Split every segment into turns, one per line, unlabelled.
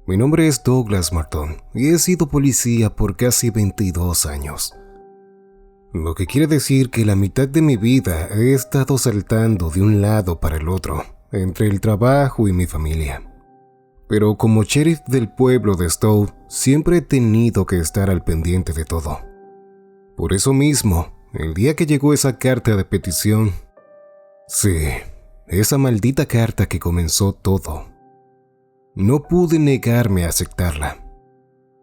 Mi nombre es Douglas Martin y he sido policía por casi 22 años. Lo que quiere decir que la mitad de mi vida he estado saltando de un lado para el otro, entre el trabajo y mi familia. Pero como sheriff del pueblo de Stowe, siempre he tenido que estar al pendiente de todo. Por eso mismo, el día que llegó esa carta de petición, sí, esa maldita carta que comenzó todo, no pude negarme a aceptarla.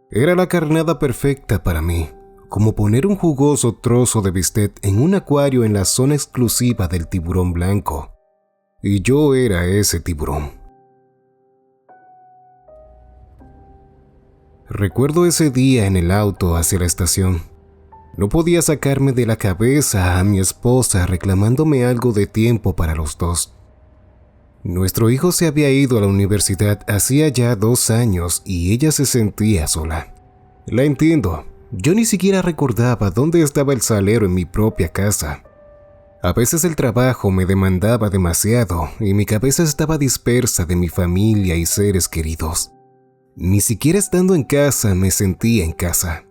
Era la carnada perfecta para mí, como poner un jugoso trozo de bistec en un acuario en la zona exclusiva del tiburón blanco. Y yo era ese tiburón. Recuerdo ese día en el auto hacia la estación. No podía sacarme de la cabeza a mi esposa reclamándome algo de tiempo para los dos. Nuestro hijo se había ido a la universidad hacía ya 2 años y ella se sentía sola. La entiendo. Yo ni siquiera recordaba dónde estaba el salero en mi propia casa. A veces el trabajo me demandaba demasiado y mi cabeza estaba dispersa de mi familia y seres queridos. Ni siquiera estando en casa me sentía en casa.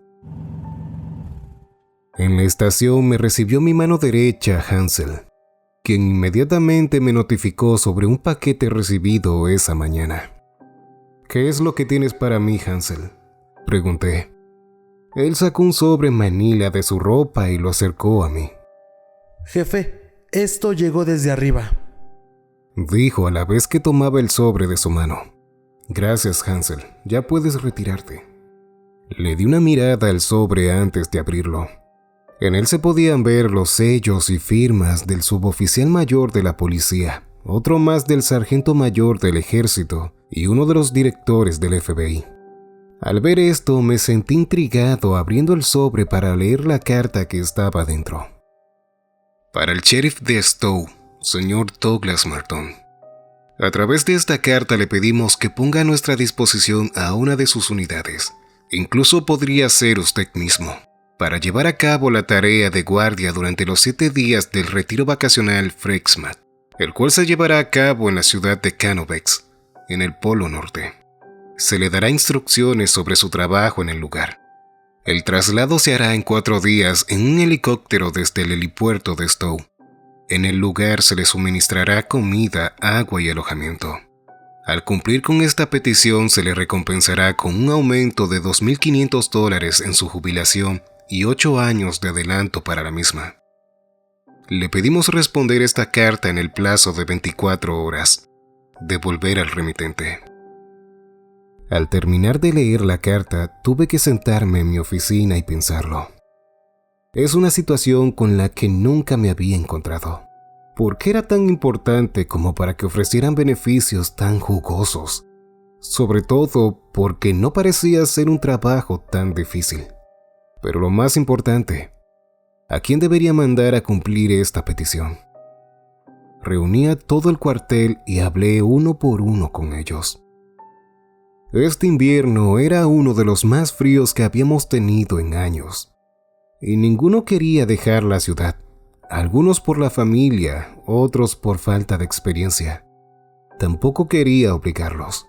En la estación me recibió mi mano derecha, Hansel, quien inmediatamente me notificó sobre un paquete recibido esa mañana. ¿Qué es lo que tienes para mí, Hansel?, pregunté. Él sacó un sobre manila de su ropa y lo acercó a mí.
Jefe, esto llegó desde arriba,
dijo a la vez que tomaba el sobre de su mano. Gracias, Hansel, ya puedes retirarte. Le di una mirada al sobre antes de abrirlo. En él se podían ver los sellos y firmas del suboficial mayor de la policía, otro más del sargento mayor del ejército y uno de los directores del FBI. Al ver esto me sentí intrigado abriendo el sobre para leer la carta que estaba dentro. Para el sheriff de Stowe, señor Douglas Martin. A través de esta carta le pedimos que ponga a nuestra disposición a una de sus unidades, incluso podría ser usted mismo, para llevar a cabo la tarea de guardia durante los 7 días del retiro vacacional Frexmat, el cual se llevará a cabo en la ciudad de Canovex, en el Polo Norte. Se le dará instrucciones sobre su trabajo en el lugar. El traslado se hará en 4 días en un helicóptero desde el helipuerto de Stowe. En el lugar se le suministrará comida, agua y alojamiento. Al cumplir con esta petición se le recompensará con un aumento de $2,500 en su jubilación y 8 años de adelanto para la misma. Le pedimos responder esta carta en el plazo de 24 horas. Devolver al remitente. Al terminar de leer la carta, tuve que sentarme en mi oficina y pensarlo. Es una situación con la que nunca me había encontrado. ¿Por qué era tan importante como para que ofrecieran beneficios tan jugosos? Sobre todo porque no parecía ser un trabajo tan difícil. Pero lo más importante, ¿a quién debería mandar a cumplir esta petición? Reuní a todo el cuartel y hablé uno por uno con ellos. Este invierno era uno de los más fríos que habíamos tenido en años. Y ninguno quería dejar la ciudad, algunos por la familia, otros por falta de experiencia. Tampoco quería obligarlos.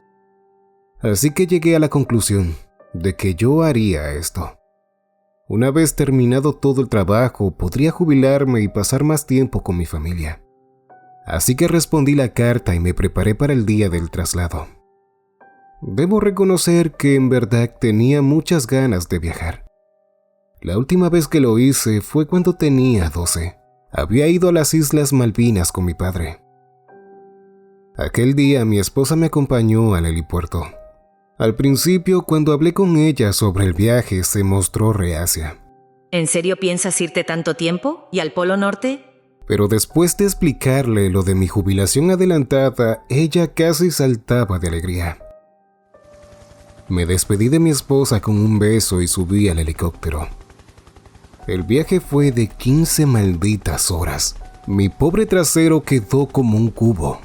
Así que llegué a la conclusión de que yo haría esto. Una vez terminado todo el trabajo, podría jubilarme y pasar más tiempo con mi familia. Así que respondí la carta y me preparé para el día del traslado. Debo reconocer que en verdad tenía muchas ganas de viajar. La última vez que lo hice fue cuando tenía 12. Había ido a las Islas Malvinas con mi padre. Aquel día mi esposa me acompañó al helipuerto. Al principio, cuando hablé con ella sobre el viaje, se mostró reacia.
¿En serio piensas irte tanto tiempo? ¿Y al Polo Norte?
Pero después de explicarle lo de mi jubilación adelantada, ella casi saltaba de alegría. Me despedí de mi esposa con un beso y subí al helicóptero. El viaje fue de 15 malditas horas. Mi pobre trasero quedó como un cubo.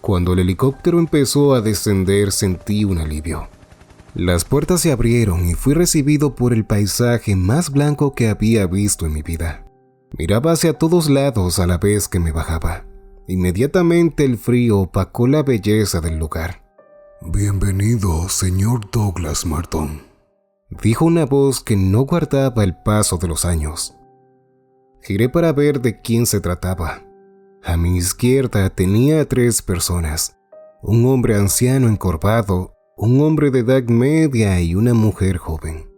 Cuando el helicóptero empezó a descender, sentí un alivio. Las puertas se abrieron y fui recibido por el paisaje más blanco que había visto en mi vida. Miraba hacia todos lados a la vez que me bajaba. Inmediatamente el frío opacó la belleza del lugar.
Bienvenido, señor Douglas Marton,
dijo una voz que no guardaba el paso de los años. Giré para ver de quién se trataba. A mi izquierda tenía a 3 personas, un hombre anciano encorvado, un hombre de edad media y una mujer joven.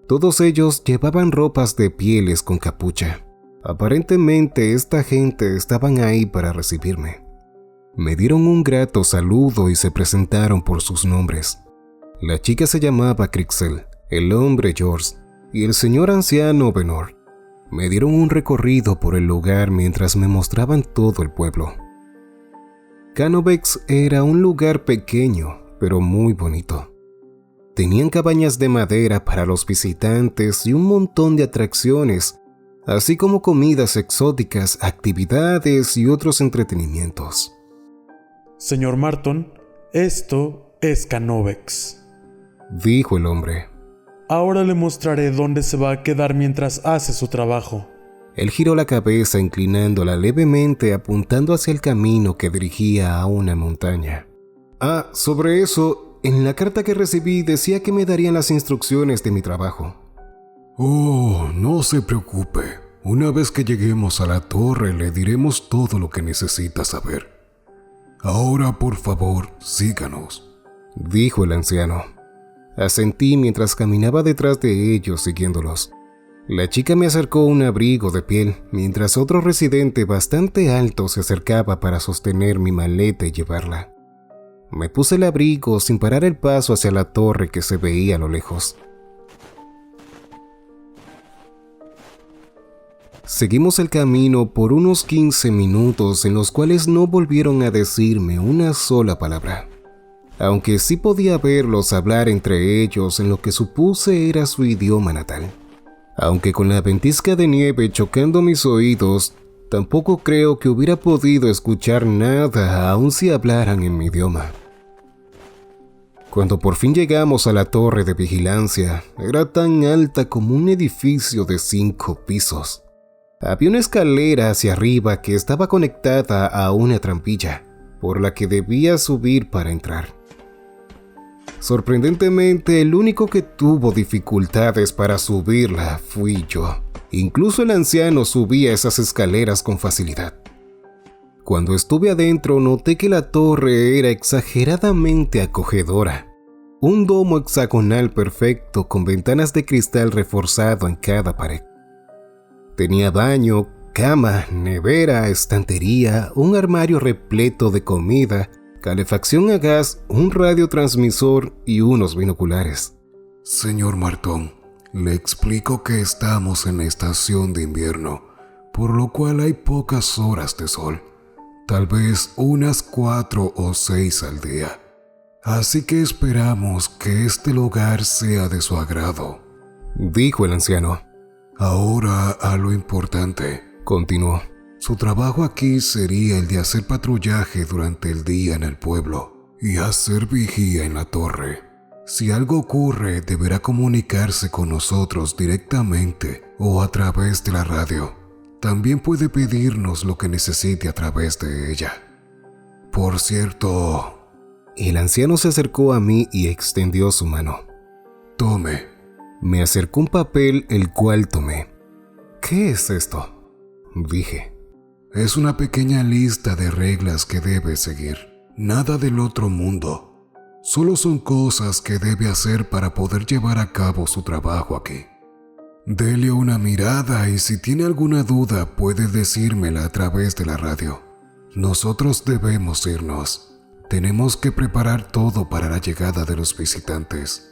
Todos ellos llevaban ropas de pieles con capucha. Aparentemente esta gente estaban ahí para recibirme. Me dieron un grato saludo y se presentaron por sus nombres. La chica se llamaba Crixel, el hombre George y el señor anciano Benor. Me dieron un recorrido por el lugar mientras me mostraban todo el pueblo. Canovex era un lugar pequeño, pero muy bonito. Tenían cabañas de madera para los visitantes y un montón de atracciones, así como comidas exóticas, actividades y otros entretenimientos.
Señor Marton, esto es Canovex,
dijo el hombre.
Ahora le mostraré dónde se va a quedar mientras hace su trabajo.
Él giró la cabeza inclinándola levemente apuntando hacia el camino que dirigía a una montaña. Sobre eso, en la carta que recibí decía que me darían las instrucciones de mi trabajo.
Oh, no se preocupe. Una vez que lleguemos a la torre le diremos todo lo que necesita saber. Ahora, por favor, síganos,
dijo el anciano. Asentí mientras caminaba detrás de ellos siguiéndolos. La chica me acercó un abrigo de piel, mientras otro residente bastante alto se acercaba para sostener mi maleta y llevarla. Me puse el abrigo sin parar el paso hacia la torre que se veía a lo lejos. Seguimos el camino por unos 15 minutos en los cuales no volvieron a decirme una sola palabra. Aunque sí podía verlos hablar entre ellos en lo que supuse era su idioma natal. Aunque con la ventisca de nieve chocando mis oídos, tampoco creo que hubiera podido escuchar nada aun si hablaran en mi idioma. Cuando por fin llegamos a la torre de vigilancia, era tan alta como un edificio de 5 pisos. Había una escalera hacia arriba que estaba conectada a una trampilla, por la que debía subir para entrar. Sorprendentemente, el único que tuvo dificultades para subirla fui yo. Incluso el anciano subía esas escaleras con facilidad. Cuando estuve adentro, noté que la torre era exageradamente acogedora. Un domo hexagonal perfecto con ventanas de cristal reforzado en cada pared. Tenía baño, cama, nevera, estantería, un armario repleto de comida, calefacción a gas, un radiotransmisor y unos binoculares.
Señor Marton, le explico que estamos en la estación de invierno, por lo cual hay pocas horas de sol, tal vez unas 4 o 6 al día. Así que esperamos que este lugar sea de su agrado,
dijo el anciano.
Ahora a lo importante,
continuó.
Su trabajo aquí sería el de hacer patrullaje durante el día en el pueblo y hacer vigía en la torre. Si algo ocurre, deberá comunicarse con nosotros directamente o a través de la radio. También puede pedirnos lo que necesite a través de ella. Por cierto...
El anciano se acercó a mí y extendió su mano.
Tome.
Me acercó un papel el cual tomé. ¿Qué es esto?, dije.
Es una pequeña lista de reglas que debe seguir. Nada del otro mundo. Solo son cosas que debe hacer para poder llevar a cabo su trabajo aquí. Dele una mirada y si tiene alguna duda puede decírmela a través de la radio. Nosotros debemos irnos. Tenemos que preparar todo para la llegada de los visitantes.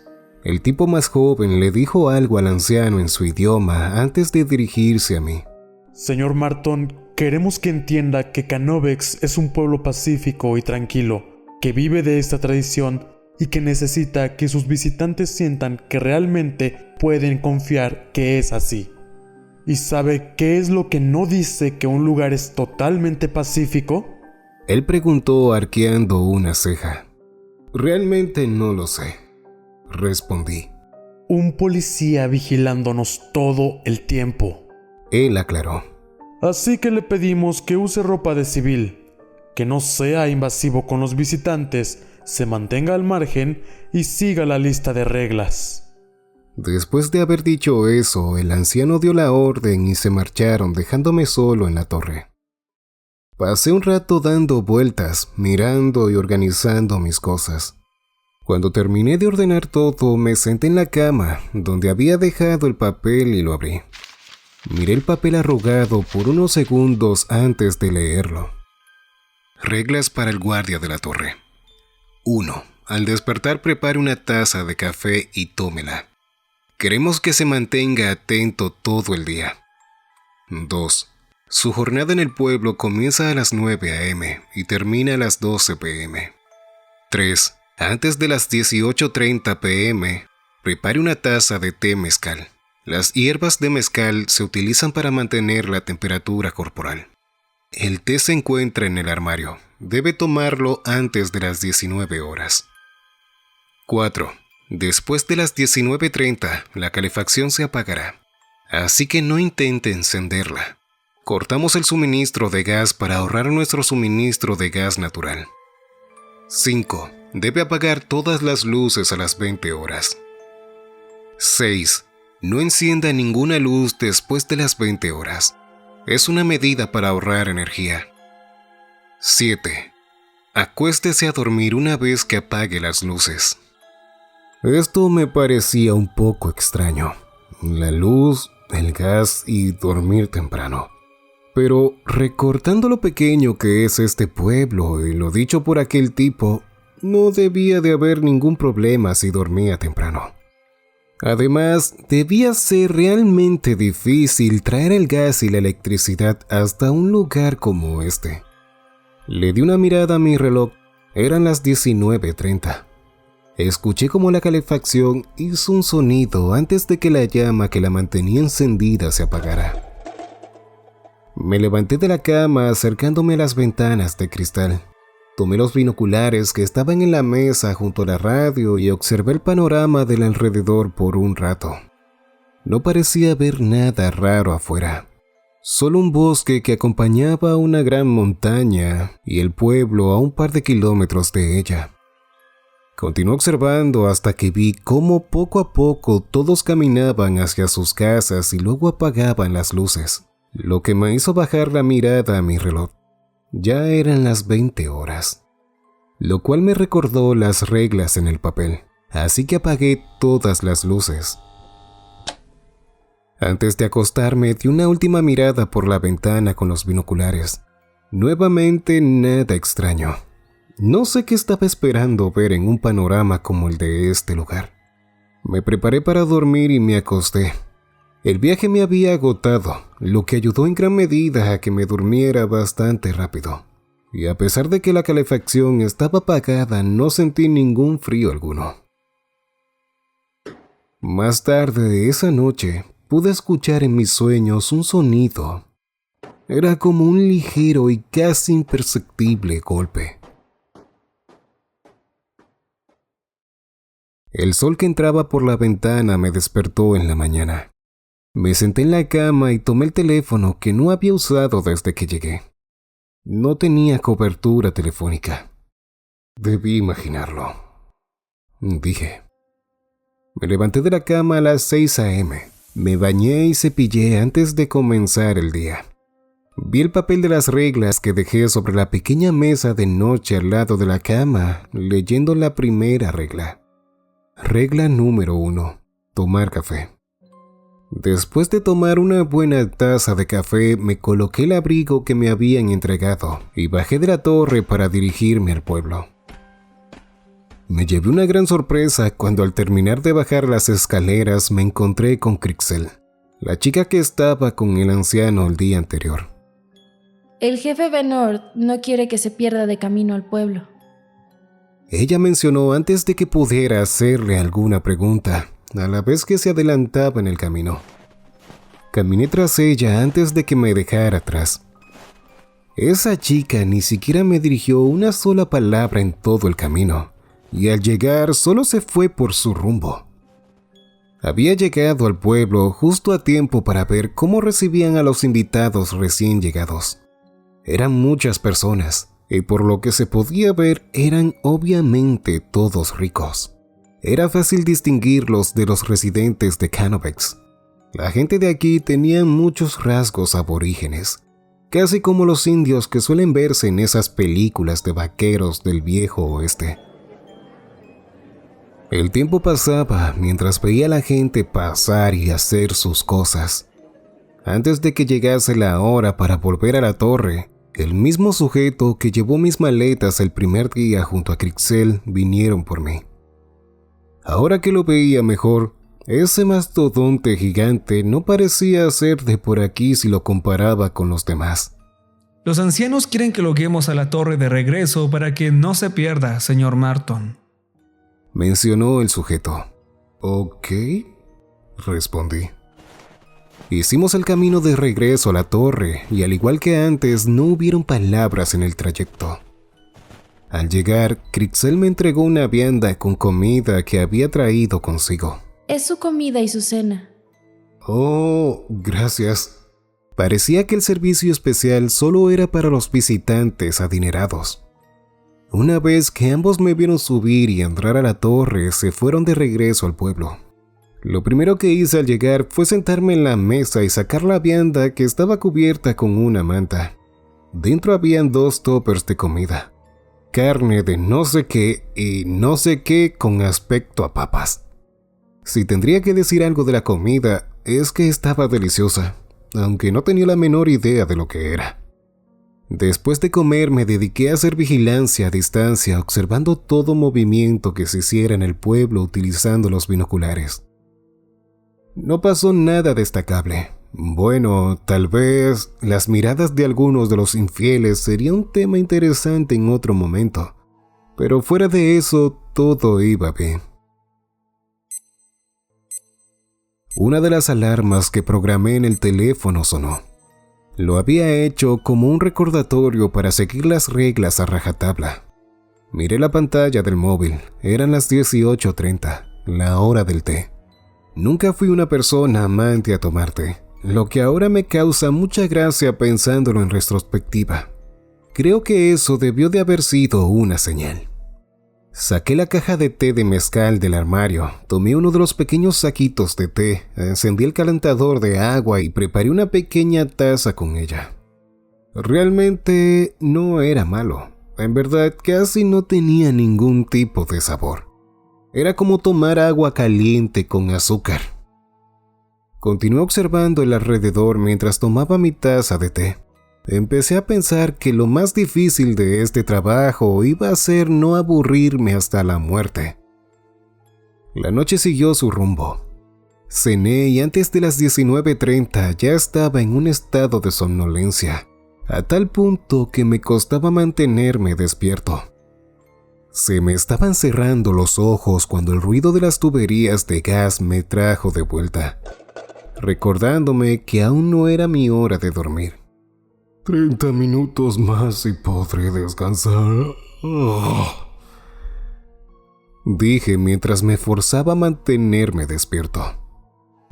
El tipo más joven le dijo algo al anciano en su idioma antes de dirigirse a mí.
Señor Marton, queremos que entienda que Canovex es un pueblo pacífico y tranquilo, que vive de esta tradición y que necesita que sus visitantes sientan que realmente pueden confiar que es así. ¿Y sabe qué es lo que no dice que un lugar es totalmente pacífico?
Él preguntó arqueando una ceja. Realmente no lo sé, respondí.
Un policía vigilándonos todo el tiempo.
Él aclaró.
Así que le pedimos que use ropa de civil, que no sea invasivo con los visitantes, se mantenga al margen y siga la lista de reglas.
Después de haber dicho eso, el anciano dio la orden y se marcharon dejándome solo en la torre. Pasé un rato dando vueltas, mirando y organizando mis cosas. Cuando terminé de ordenar todo, me senté en la cama, donde había dejado el papel y lo abrí. Miré el papel arrugado por unos segundos antes de leerlo. Reglas para el guardia de la torre. 1. Al despertar prepare una taza de café y tómela. Queremos que se mantenga atento todo el día. 2. Su jornada en el pueblo comienza a las 9 a.m. y termina a las 12 p.m. 3. Antes de las 18:30 p.m., prepare una taza de té mezcal. Las hierbas de mezcal se utilizan para mantener la temperatura corporal. El té se encuentra en el armario. Debe tomarlo antes de las 19 horas. 4. Después de las 19:30, la calefacción se apagará, así que no intente encenderla. Cortamos el suministro de gas para ahorrar nuestro suministro de gas natural. 5. Debe apagar todas las luces a las 20 horas. 6. No encienda ninguna luz después de las 20 horas. Es una medida para ahorrar energía. 7. Acuéstese a dormir una vez que apague las luces. Esto me parecía un poco extraño. La luz, el gas y dormir temprano. Pero recordando lo pequeño que es este pueblo y lo dicho por aquel tipo, no debía de haber ningún problema si dormía temprano. Además, debía ser realmente difícil traer el gas y la electricidad hasta un lugar como este. Le di una mirada a mi reloj. Eran las 19:30. Escuché como la calefacción hizo un sonido antes de que la llama que la mantenía encendida se apagara. Me levanté de la cama acercándome a las ventanas de cristal. Tomé los binoculares que estaban en la mesa junto a la radio y observé el panorama del alrededor por un rato. No parecía haber nada raro afuera. Solo un bosque que acompañaba a una gran montaña y el pueblo a un par de kilómetros de ella. Continué observando hasta que vi cómo poco a poco todos caminaban hacia sus casas y luego apagaban las luces, lo que me hizo bajar la mirada a mi reloj. Ya eran las 20 horas, lo cual me recordó las reglas en el papel, así que apagué todas las luces. Antes de acostarme, di una última mirada por la ventana con los binoculares. Nuevamente nada extraño. No sé qué estaba esperando ver en un panorama como el de este lugar. Me preparé para dormir y me acosté. El viaje me había agotado, lo que ayudó en gran medida a que me durmiera bastante rápido. Y a pesar de que la calefacción estaba apagada, no sentí ningún frío alguno. Más tarde de esa noche, pude escuchar en mis sueños un sonido. Era como un ligero y casi imperceptible golpe. El sol que entraba por la ventana me despertó en la mañana. Me senté en la cama y tomé el teléfono que no había usado desde que llegué. No tenía cobertura telefónica. Debí imaginarlo, dije. Me levanté de la cama a las 6 a.m. Me bañé y cepillé antes de comenzar el día. Vi el papel de las reglas que dejé sobre la pequeña mesa de noche al lado de la cama, leyendo la primera regla. Regla número 1. Tomar café. Después de tomar una buena taza de café, me coloqué el abrigo que me habían entregado y bajé de la torre para dirigirme al pueblo. Me llevé una gran sorpresa cuando al terminar de bajar las escaleras me encontré con Crixel, la chica que estaba con el anciano el día anterior.
El jefe Venord no quiere que se pierda de camino al pueblo.
Ella mencionó antes de que pudiera hacerle alguna pregunta, a la vez que se adelantaba en el camino. Caminé tras ella antes de que me dejara atrás. Esa chica ni siquiera me dirigió una sola palabra en todo el camino, y al llegar solo se fue por su rumbo. Había llegado al pueblo justo a tiempo para ver cómo recibían a los invitados recién llegados. Eran muchas personas, y por lo que se podía ver eran obviamente todos ricos. Era fácil distinguirlos de los residentes de Canovex. La gente de aquí tenía muchos rasgos aborígenes, casi como los indios que suelen verse en esas películas de vaqueros del viejo oeste. El tiempo pasaba mientras veía a la gente pasar y hacer sus cosas. Antes de que llegase la hora para volver a la torre, el mismo sujeto que llevó mis maletas el primer día junto a Crixel vinieron por mí. Ahora que lo veía mejor, ese mastodonte gigante no parecía ser de por aquí si lo comparaba con los demás.
Los ancianos quieren que lo guiemos a la torre de regreso para que no se pierda, señor Marton,
mencionó el sujeto. Ok, respondí. Hicimos el camino de regreso a la torre y al igual que antes no hubieron palabras en el trayecto. Al llegar, Crixel me entregó una vianda con comida que había traído consigo.
Es su comida y su cena.
Oh, gracias. Parecía que el servicio especial solo era para los visitantes adinerados. Una vez que ambos me vieron subir y entrar a la torre, se fueron de regreso al pueblo. Lo primero que hice al llegar fue sentarme en la mesa y sacar la vianda que estaba cubierta con una manta. Dentro habían 2 toppers de comida, carne de no sé qué y no sé qué con aspecto a papas. Si tendría que decir algo de la comida, es que estaba deliciosa, aunque no tenía la menor idea de lo que era. Después de comer me dediqué a hacer vigilancia a distancia, observando todo movimiento que se hiciera en el pueblo utilizando los binoculares. No pasó nada destacable. Bueno, tal vez las miradas de algunos de los infieles sería un tema interesante en otro momento, pero fuera de eso todo iba bien. Una de las alarmas que programé en el teléfono sonó. Lo había hecho como un recordatorio para seguir las reglas a rajatabla. Miré la pantalla del móvil, eran las 18:30, la hora del té. Nunca fui una persona amante a tomar té, lo que ahora me causa mucha gracia pensándolo en retrospectiva. Creo que eso debió de haber sido una señal. Saqué la caja de té de mezcal del armario, tomé uno de los pequeños saquitos de té, encendí el calentador de agua y preparé una pequeña taza con ella. Realmente no era malo, en verdad casi no tenía ningún tipo de sabor. Era como tomar agua caliente con azúcar. Continué observando el alrededor mientras tomaba mi taza de té. Empecé a pensar que lo más difícil de este trabajo iba a ser no aburrirme hasta la muerte. La noche siguió su rumbo. Cené y antes de las 19:30 ya estaba en un estado de somnolencia, a tal punto que me costaba mantenerme despierto. Se me estaban cerrando los ojos cuando el ruido de las tuberías de gas me trajo de vuelta, recordándome que aún no era mi hora de dormir.
30 minutos más y podré descansar.
Dije mientras me forzaba a mantenerme despierto.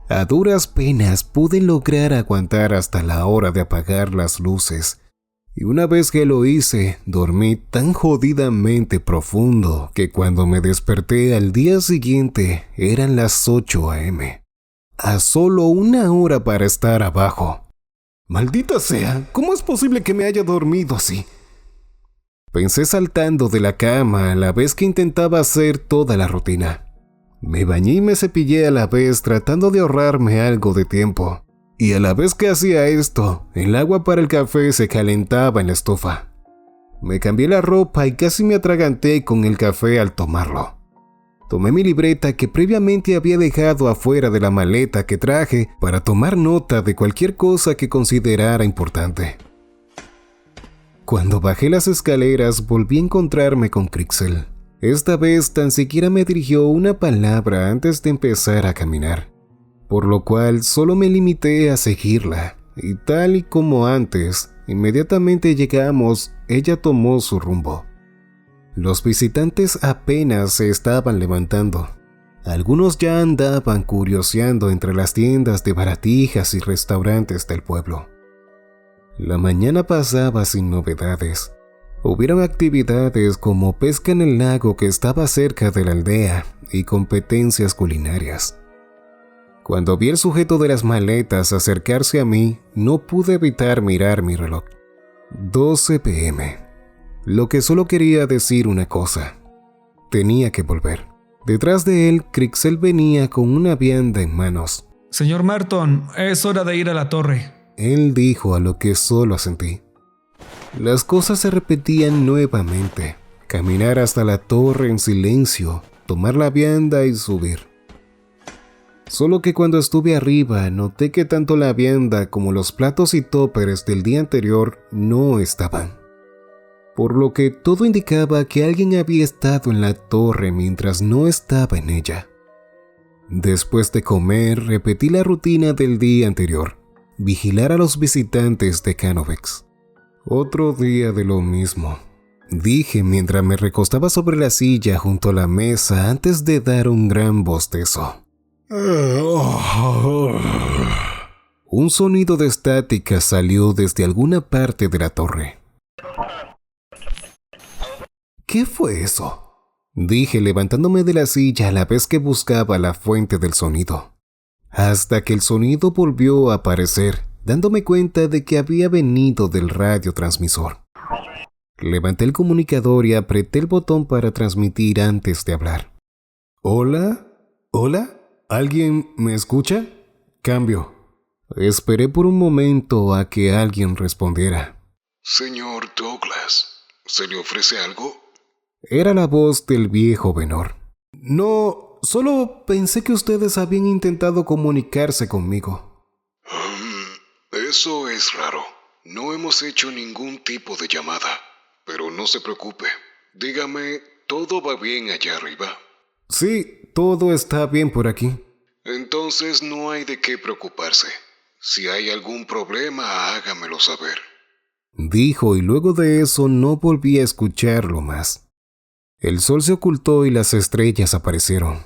A duras penas pude lograr aguantar hasta la hora de apagar las luces, y una vez que lo hice, dormí tan jodidamente profundo que cuando me desperté al día siguiente eran las 8 a.m. A solo una hora para estar abajo. Maldita sea, ¿cómo es posible que me haya dormido así? Pensé saltando de la cama a la vez que intentaba hacer toda la rutina. Me bañé y me cepillé a la vez tratando de ahorrarme algo de tiempo. Y a la vez que hacía esto, el agua para el café se calentaba en la estufa. Me cambié la ropa y casi me atraganté con el café al tomarlo. Tomé mi libreta que previamente había dejado afuera de la maleta que traje para tomar nota de cualquier cosa que considerara importante. Cuando bajé las escaleras volví a encontrarme con Crixel. Esta vez tan siquiera me dirigió una palabra antes de empezar a caminar, por lo cual solo me limité a seguirla, y tal y como antes, inmediatamente llegamos, ella tomó su rumbo. Los visitantes apenas se estaban levantando. Algunos ya andaban curioseando entre las tiendas de baratijas y restaurantes del pueblo. La mañana pasaba sin novedades. Hubieron actividades como pesca en el lago que estaba cerca de la aldea y competencias culinarias. Cuando vi al sujeto de las maletas acercarse a mí, no pude evitar mirar mi reloj. 12 p.m. Lo que solo quería decir una cosa. Tenía que volver. Detrás de él, Crixel venía con una vianda en manos.
Señor Marton, es hora de ir a la torre.
Él dijo, a lo que solo asentí. Las cosas se repetían nuevamente. Caminar hasta la torre en silencio, tomar la vianda y subir. Solo que cuando estuve arriba, noté que tanto la vianda como los platos y tóperes del día anterior no estaban. Por lo que todo indicaba que alguien había estado en la torre mientras no estaba en ella. Después de comer, repetí la rutina del día anterior, vigilar a los visitantes de Canovex. Otro día de lo mismo, dije mientras me recostaba sobre la silla junto a la mesa antes de dar un gran bostezo. Un sonido de estática salió desde alguna parte de la torre. ¿Qué fue eso?, dije levantándome de la silla a la vez que buscaba la fuente del sonido. Hasta que el sonido volvió a aparecer, dándome cuenta de que había venido del radiotransmisor. Levanté el comunicador y apreté el botón para transmitir antes de hablar. ¿Hola? ¿Hola? ¿Alguien me escucha? Cambio. Esperé por un momento a que alguien respondiera.
Señor Douglas, ¿se le ofrece algo?
Era la voz del viejo Venor. No, solo pensé que ustedes habían intentado comunicarse conmigo.
Eso es raro. No hemos hecho ningún tipo de llamada. Pero no se preocupe. Dígame, ¿todo va bien allá arriba?
Sí, todo está bien por aquí.
Entonces no hay de qué preocuparse. Si hay algún problema, hágamelo saber.
Dijo, y luego de eso no volví a escucharlo más. El sol se ocultó y las estrellas aparecieron.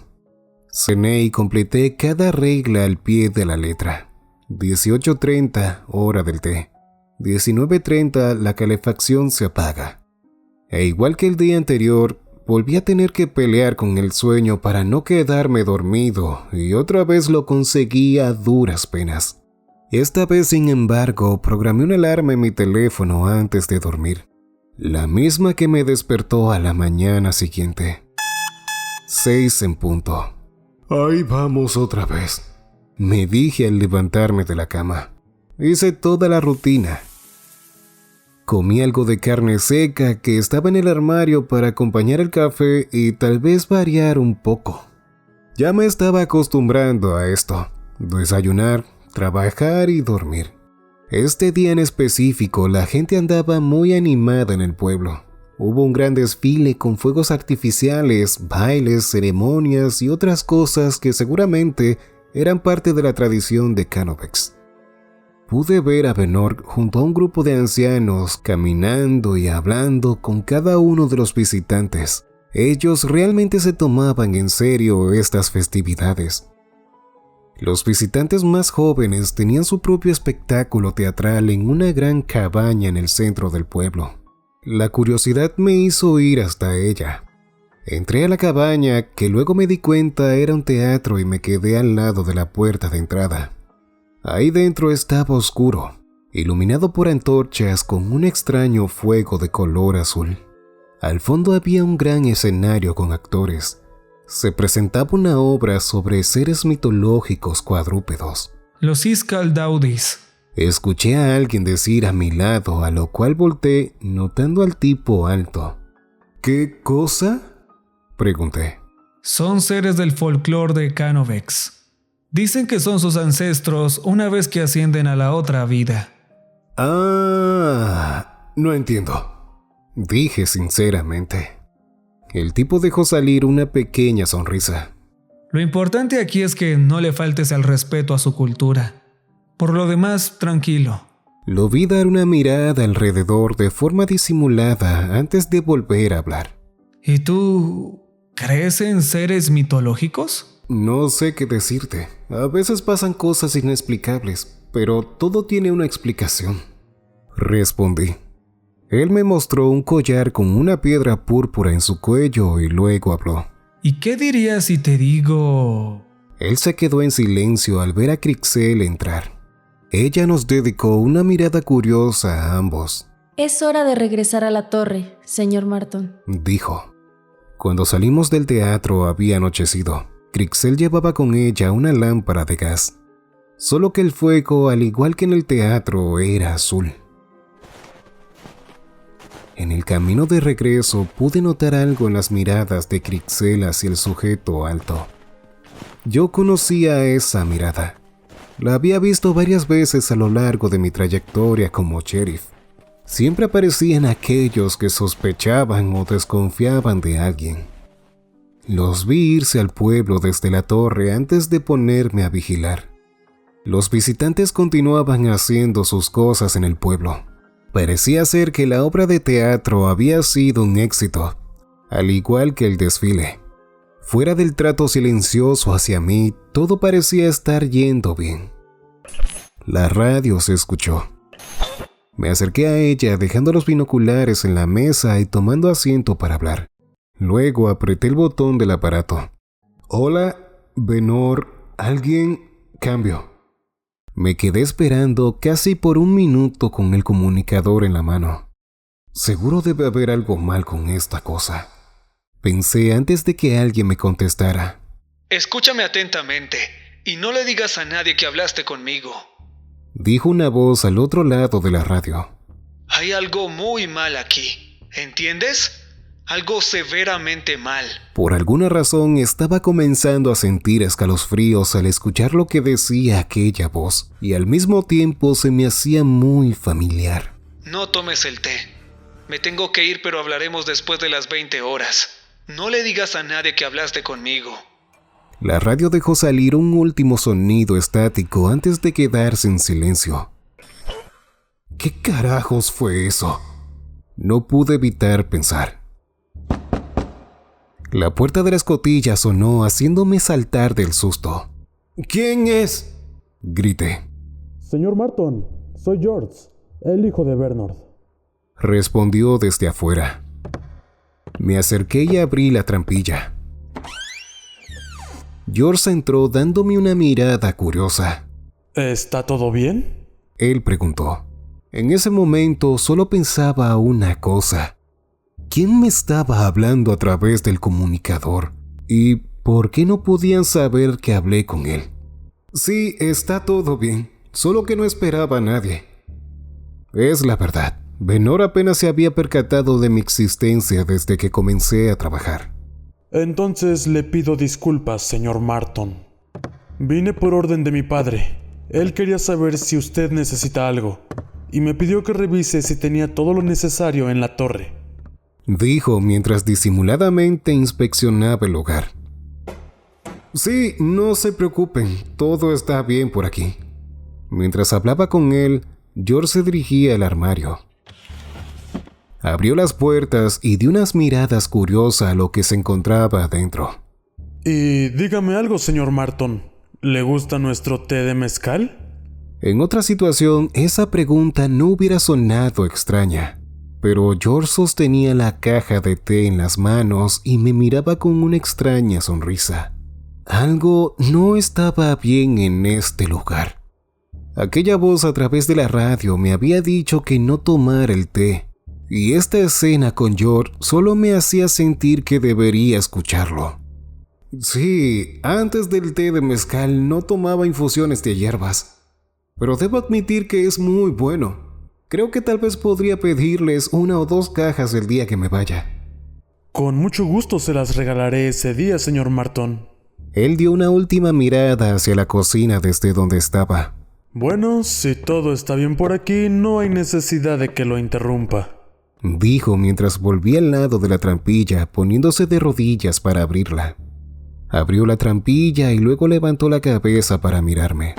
Cené y completé cada regla al pie de la letra. 18:30, hora del té. 19:30, la calefacción se apaga. E igual que el día anterior, volví a tener que pelear con el sueño para no quedarme dormido, y otra vez lo conseguí a duras penas. Esta vez, sin embargo, programé una alarma en mi teléfono antes de dormir, la misma que me despertó a la mañana siguiente. 6 en punto. Ahí vamos otra vez, me dije al levantarme de la cama. Hice toda la rutina. Comí algo de carne seca que estaba en el armario para acompañar el café y tal vez variar un poco. Ya me estaba acostumbrando a esto: desayunar, trabajar y dormir. Este día en específico la gente andaba muy animada en el pueblo. Hubo un gran desfile con fuegos artificiales, bailes, ceremonias y otras cosas que seguramente eran parte de la tradición de Canovex. Pude ver a Venor junto a un grupo de ancianos caminando y hablando con cada uno de los visitantes. Ellos realmente se tomaban en serio estas festividades. Los visitantes más jóvenes tenían su propio espectáculo teatral en una gran cabaña en el centro del pueblo. La curiosidad me hizo ir hasta ella. Entré a la cabaña, que luego me di cuenta era un teatro, y me quedé al lado de la puerta de entrada. Ahí dentro estaba oscuro, iluminado por antorchas con un extraño fuego de color azul. Al fondo había un gran escenario con actores. Se presentaba una obra sobre seres mitológicos cuadrúpedos.
Los Iskaldaudis.
Escuché a alguien decir a mi lado, a lo cual volteé notando al tipo alto. ¿Qué cosa?, pregunté.
Son seres del folclore de Canovex. Dicen que son sus ancestros una vez que ascienden a la otra vida.
No entiendo, dije sinceramente. El tipo dejó salir una pequeña sonrisa.
Lo importante aquí es que no le faltes al respeto a su cultura. Por lo demás, tranquilo.
Lo vi dar una mirada alrededor de forma disimulada antes de volver a hablar.
¿Y tú crees en seres mitológicos?
No sé qué decirte. A veces pasan cosas inexplicables, pero todo tiene una explicación, respondí. Él me mostró un collar con una piedra púrpura en su cuello y luego habló.
¿Y qué dirías si te digo...?
Él se quedó en silencio al ver a Crixel entrar. Ella nos dedicó una mirada curiosa a ambos.
Es hora de regresar a la torre, señor Marton,
dijo. Cuando salimos del teatro había anochecido. Crixel llevaba con ella una lámpara de gas. Solo que el fuego, al igual que en el teatro, era azul. En el camino de regreso pude notar algo en las miradas de Crixel hacia el sujeto alto. Yo conocía esa mirada. La había visto varias veces a lo largo de mi trayectoria como sheriff. Siempre aparecían aquellos que sospechaban o desconfiaban de alguien. Los vi irse al pueblo desde la torre antes de ponerme a vigilar. Los visitantes continuaban haciendo sus cosas en el pueblo. Parecía ser que la obra de teatro había sido un éxito, al igual que el desfile. Fuera del trato silencioso hacia mí, todo parecía estar yendo bien. La radio se escuchó. Me acerqué a ella dejando los binoculares en la mesa y tomando asiento para hablar. Luego apreté el botón del aparato. Hola, Venor, ¿alguien? Cambio. Me quedé esperando casi por un minuto con el comunicador en la mano. Seguro debe haber algo mal con esta cosa. Pensé antes de que alguien me contestara.
Escúchame atentamente y no le digas a nadie que hablaste conmigo,
dijo una voz al otro lado de la radio.
Hay algo muy mal aquí, ¿entiendes? Algo severamente mal.
Por alguna razón estaba comenzando a sentir escalofríos al escuchar lo que decía aquella voz, y al mismo tiempo se me hacía muy familiar.
No tomes el té. Me tengo que ir, pero hablaremos después de las 20 horas. No le digas a nadie que hablaste conmigo.
La radio dejó salir un último sonido estático antes de quedarse en silencio. ¿Qué carajos fue eso? No pude evitar pensar. La puerta de la escotilla sonó haciéndome saltar del susto. ¿Quién es? Grité.
Señor Marton, soy George, el hijo de Bernard.
Respondió desde afuera. Me acerqué y abrí la trampilla. George entró dándome una mirada curiosa.
¿Está todo bien?
Él preguntó. En ese momento solo pensaba una cosa. ¿Quién me estaba hablando a través del comunicador? ¿Y por qué no podían saber que hablé con él? Sí, está todo bien, solo que no esperaba a nadie. Es la verdad, Venor apenas se había percatado de mi existencia desde que comencé a trabajar.
Entonces le pido disculpas, señor Marton. Vine por orden de mi padre. Él quería saber si usted necesita algo, y me pidió que revise si tenía todo lo necesario en la torre,
dijo mientras disimuladamente inspeccionaba el lugar. Sí, no se preocupen, todo está bien por aquí. Mientras hablaba con él, George se dirigía al armario. Abrió las puertas y dio unas miradas curiosas a lo que se encontraba adentro.
Y dígame algo, señor Marton. ¿Le gusta nuestro té de mezcal?
En otra situación, esa pregunta no hubiera sonado extraña. Pero George sostenía la caja de té en las manos y me miraba con una extraña sonrisa. Algo no estaba bien en este lugar. Aquella voz a través de la radio me había dicho que no tomara el té, y esta escena con George solo me hacía sentir que debería escucharlo. Sí, antes del té de mezcal no tomaba infusiones de hierbas, pero debo admitir que es muy bueno. Creo que tal vez podría pedirles 1 o 2 cajas el día que me vaya.
Con mucho gusto se las regalaré ese día, señor Marton.
Él dio una última mirada hacia la cocina desde donde estaba.
Bueno, si todo está bien por aquí, no hay necesidad de que lo interrumpa,
dijo mientras volvía al lado de la trampilla, poniéndose de rodillas para abrirla. Abrió la trampilla y luego levantó la cabeza para mirarme.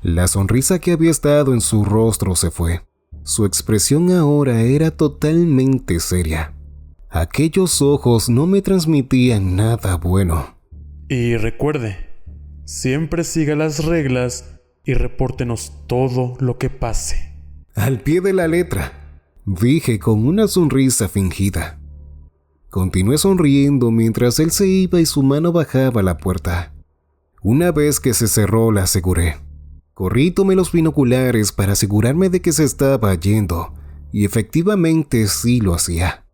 La sonrisa que había estado en su rostro se fue. Su expresión ahora era totalmente seria. Aquellos ojos no me transmitían nada bueno.
Y recuerde, siempre siga las reglas y repórtenos todo lo que pase.
Al pie de la letra. dije con una sonrisa fingida. Continué sonriendo mientras él se iba y su mano bajaba la puerta. Una vez que se cerró, la aseguré. Corrí y tomé los binoculares para asegurarme de que se estaba yendo, y efectivamente sí lo hacía.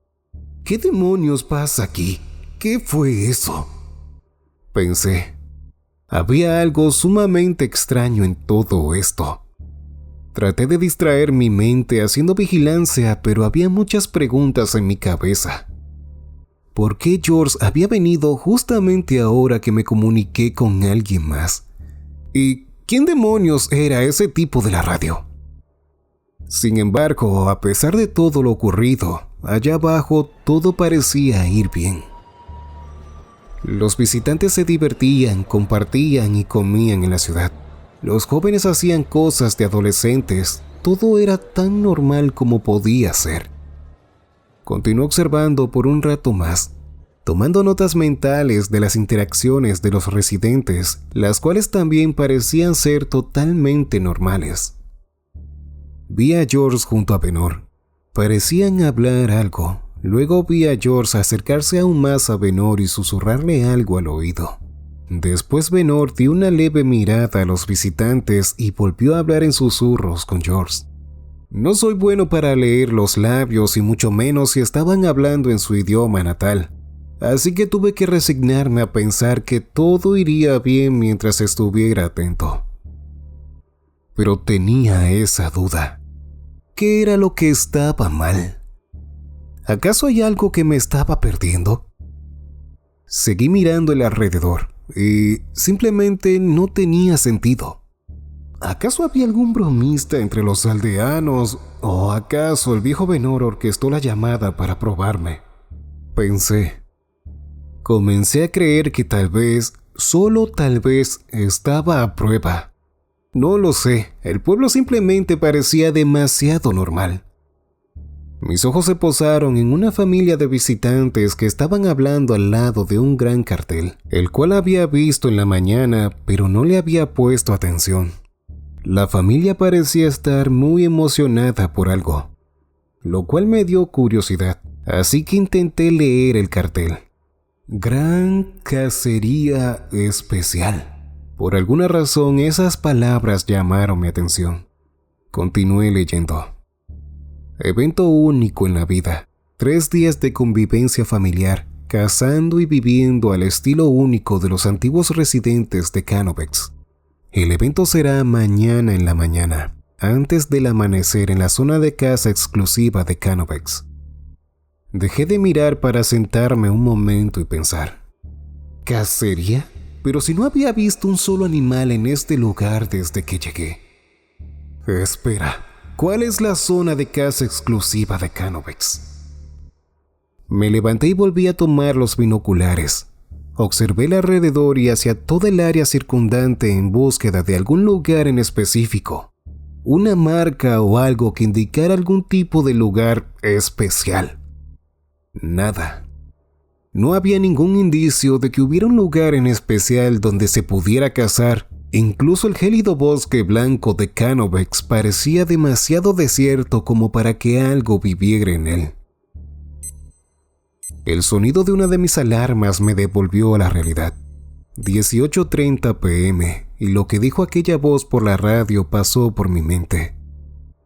¿Qué demonios pasa aquí? ¿Qué fue eso? Pensé. Había algo sumamente extraño en todo esto. Traté de distraer mi mente haciendo vigilancia, pero había muchas preguntas en mi cabeza. ¿Por qué George había venido justamente ahora que me comuniqué con alguien más? ¿Y quién demonios era ese tipo de la radio? Sin embargo, a pesar de todo lo ocurrido, allá abajo todo parecía ir bien. Los visitantes se divertían, compartían y comían en la ciudad. Los jóvenes hacían cosas de adolescentes. Todo era tan normal como podía ser. Continué observando por un rato más, tomando notas mentales de las interacciones de los residentes, las cuales también parecían ser totalmente normales. Vi a George junto a Venor. Parecían hablar algo. Luego vi a George acercarse aún más a Venor y susurrarle algo al oído. Después Venor dio una leve mirada a los visitantes y volvió a hablar en susurros con George. No soy bueno para leer los labios y mucho menos si estaban hablando en su idioma natal, así que tuve que resignarme a pensar que todo iría bien mientras estuviera atento. Pero tenía esa duda. ¿Qué era lo que estaba mal? ¿Acaso hay algo que me estaba perdiendo? Seguí mirando el alrededor y simplemente no tenía sentido. ¿Acaso había algún bromista entre los aldeanos? ¿O acaso el viejo Venor orquestó la llamada para probarme? Pensé. Comencé a creer que tal vez, solo tal vez, estaba a prueba. No lo sé, el pueblo simplemente parecía demasiado normal. Mis ojos se posaron en una familia de visitantes que estaban hablando al lado de un gran cartel, el cual había visto en la mañana, pero no le había puesto atención. La familia parecía estar muy emocionada por algo, lo cual me dio curiosidad, así que intenté leer el cartel. Gran cacería especial. Por alguna razón esas palabras llamaron mi atención. Continué leyendo. Evento único en la vida. 3 días de convivencia familiar, cazando y viviendo al estilo único de los antiguos residentes de Canovex. El evento será mañana en la mañana, antes del amanecer en la zona de caza exclusiva de Canovex. Dejé de mirar para sentarme un momento y pensar. ¿Cacería? Pero si no había visto un solo animal en este lugar desde que llegué. Espera, ¿cuál es la zona de caza exclusiva de Canovex? Me levanté y volví a tomar los binoculares. Observé el alrededor y hacia toda el área circundante en búsqueda de algún lugar en específico, una marca o algo que indicara algún tipo de lugar especial. Nada. No había ningún indicio de que hubiera un lugar en especial donde se pudiera cazar. Incluso el gélido bosque blanco de Canovex parecía demasiado desierto como para que algo viviera en él. El sonido de una de mis alarmas me devolvió a la realidad. 18:30 p.m. y lo que dijo aquella voz por la radio pasó por mi mente.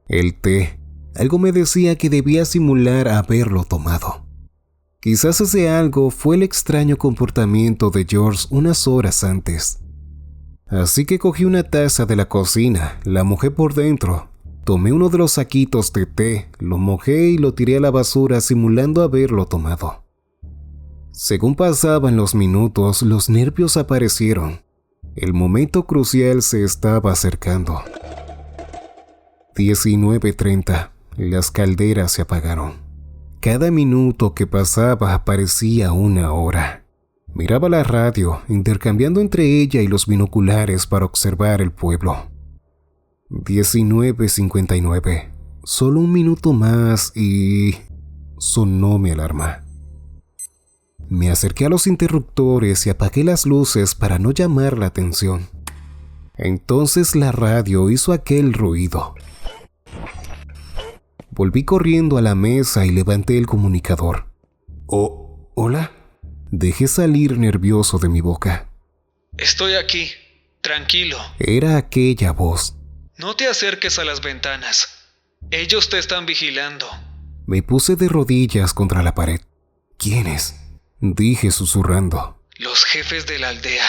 El té. Algo me decía que debía simular haberlo tomado. Quizás ese algo fue el extraño comportamiento de George unas horas antes. Así que cogí una taza de la cocina, la mojé por dentro. Tomé uno de los saquitos de té, lo mojé y lo tiré a la basura simulando haberlo tomado. Según pasaban los minutos, los nervios aparecieron. El momento crucial se estaba acercando. 19:30. Las calderas se apagaron. Cada minuto que pasaba parecía una hora. Miraba la radio, intercambiando entre ella y los binoculares para observar el pueblo. 19:59. Solo un minuto más y... sonó mi alarma. Me acerqué a los interruptores y apagué las luces para no llamar la atención. Entonces la radio hizo aquel ruido. Volví corriendo a la mesa y levanté el comunicador. «Oh, ¿hola?» Dejé salir nervioso de mi boca.
Estoy aquí. Tranquilo.
Era aquella voz.
No te acerques a las ventanas. Ellos te están vigilando.
Me puse de rodillas contra la pared. «¿Quiénes?», dije susurrando.
Los jefes de la aldea,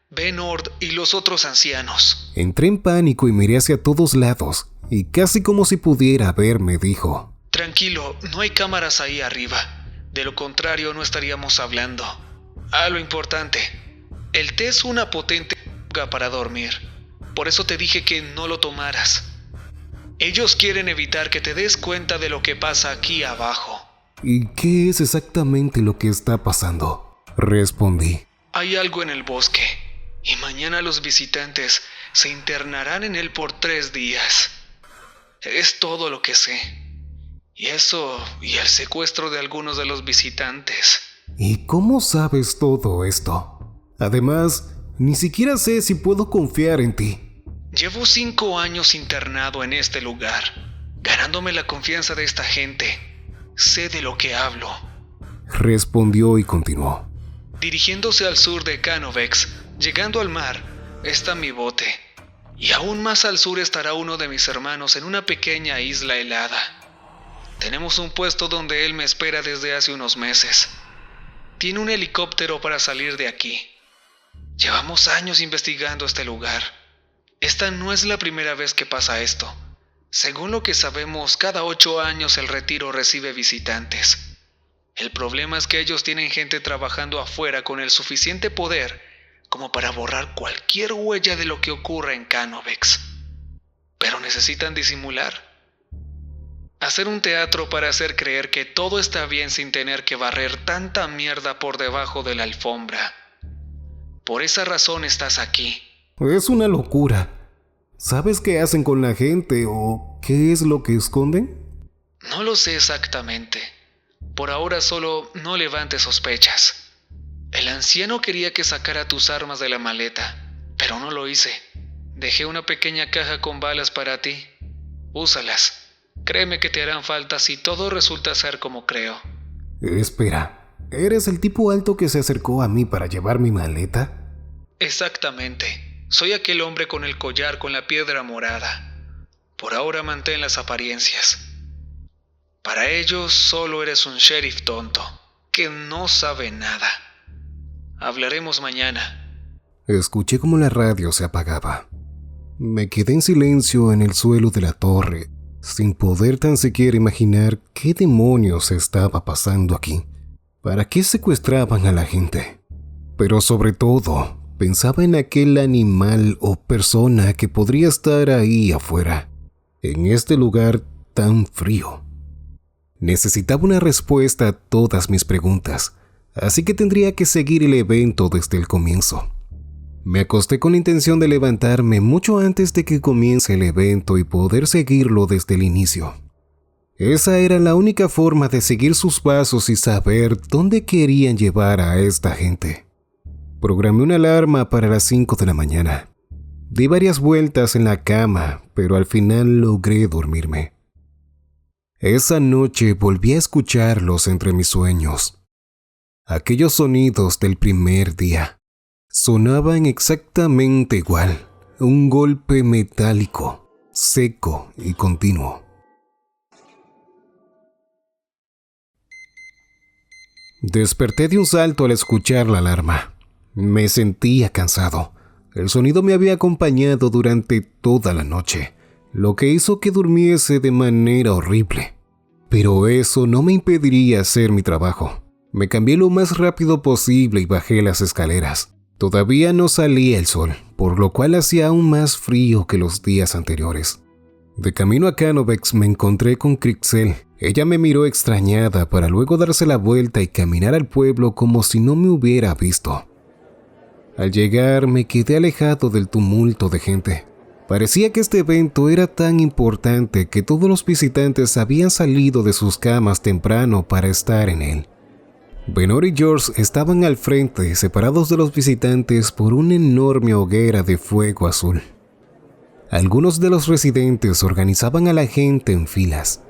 Venord y los otros ancianos.
Entré en pánico y miré hacia todos lados, y casi como si pudiera verme, dijo:
Tranquilo, no hay cámaras ahí arriba. De lo contrario, no estaríamos hablando. Lo importante. El té es una potente para dormir. Por eso te dije que no lo tomaras. Ellos quieren evitar que te des cuenta de lo que pasa aquí abajo.
¿Y qué es exactamente lo que está pasando?, respondí.
Hay algo en el bosque, y mañana los visitantes se internarán en él por 3 días. Es todo lo que sé. Y eso, y el secuestro de algunos de los visitantes.
¿Y cómo sabes todo esto? Además, ni siquiera sé si puedo confiar en ti.
Llevo 5 años internado en este lugar, ganándome la confianza de esta gente. Sé de lo que hablo.
Respondió y continuó.
Dirigiéndose al sur de Canovex, llegando al mar, está mi bote. Y aún más al sur estará uno de mis hermanos en una pequeña isla helada. Tenemos un puesto donde él me espera desde hace unos meses. Tiene un helicóptero para salir de aquí. Llevamos años investigando este lugar. Esta no es la primera vez que pasa esto. Según lo que sabemos, cada 8 años el retiro recibe visitantes. El problema es que ellos tienen gente trabajando afuera con el suficiente poder como para borrar cualquier huella de lo que ocurra en Canovex. Pero necesitan disimular. Hacer un teatro para hacer creer que todo está bien sin tener que barrer tanta mierda por debajo de la alfombra. Por esa razón estás aquí.
Es una locura. ¿Sabes qué hacen con la gente o qué es lo que esconden?
No lo sé exactamente. Por ahora solo no levantes sospechas. El anciano quería que sacara tus armas de la maleta, pero no lo hice. Dejé una pequeña caja con balas para ti. Úsalas. Créeme que te harán falta si todo resulta ser como creo.
Espera, ¿eres el tipo alto que se acercó a mí para llevar mi maleta?
Exactamente. Soy aquel hombre con el collar con la piedra morada. Por ahora mantén las apariencias. Para ellos solo eres un sheriff tonto, que no sabe nada. Hablaremos mañana.
Escuché como la radio se apagaba. Me quedé en silencio en el suelo de la torre, sin poder tan siquiera imaginar qué demonios estaba pasando aquí. ¿Para qué secuestraban a la gente? Pero sobre todo, pensaba en aquel animal o persona que podría estar ahí afuera, en este lugar tan frío. Necesitaba una respuesta a todas mis preguntas, así que tendría que seguir el evento desde el comienzo. Me acosté con la intención de levantarme mucho antes de que comience el evento y poder seguirlo desde el inicio. Esa era la única forma de seguir sus pasos y saber dónde querían llevar a esta gente. Programé una alarma para las 5 de la mañana. Di varias vueltas en la cama, pero al final logré dormirme. Esa noche volví a escucharlos entre mis sueños. Aquellos sonidos del primer día sonaban exactamente igual, un golpe metálico, seco y continuo. Desperté de un salto al escuchar la alarma. Me sentía cansado. El sonido me había acompañado durante toda la noche, lo que hizo que durmiese de manera horrible. Pero eso no me impediría hacer mi trabajo. Me cambié lo más rápido posible y bajé las escaleras. Todavía no salía el sol, por lo cual hacía aún más frío que los días anteriores. De camino a Canovex me encontré con Crixel. Ella me miró extrañada para luego darse la vuelta y caminar al pueblo como si no me hubiera visto. Al llegar me quedé alejado del tumulto de gente. Parecía que este evento era tan importante que todos los visitantes habían salido de sus camas temprano para estar en él. Venord y George estaban al frente, separados de los visitantes por una enorme hoguera de fuego azul. Algunos de los residentes organizaban a la gente en filas.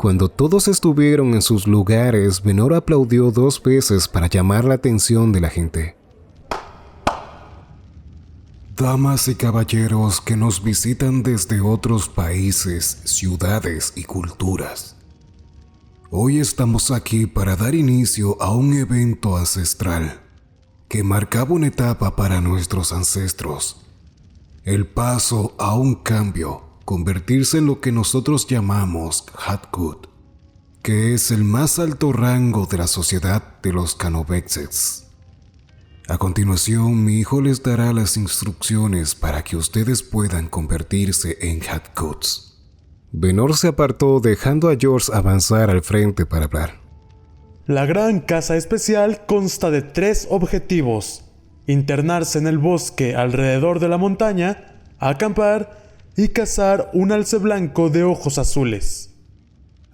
Cuando todos estuvieron en sus lugares, Venor aplaudió 2 veces para llamar la atención de la gente.
Damas y caballeros que nos visitan desde otros países, ciudades y culturas. Hoy estamos aquí para dar inicio a un evento ancestral que marcaba una etapa para nuestros ancestros. El paso a un cambio, convertirse en lo que nosotros llamamos Hatkut, que es el más alto rango de la sociedad de los Canovexes. A continuación, mi hijo les dará las instrucciones para que ustedes puedan convertirse en Hatkuts.
Venor se apartó dejando a George avanzar al frente para hablar.
La gran caza especial consta de 3 objetivos: internarse en el bosque alrededor de la montaña, acampar y cazar un alce blanco de ojos azules.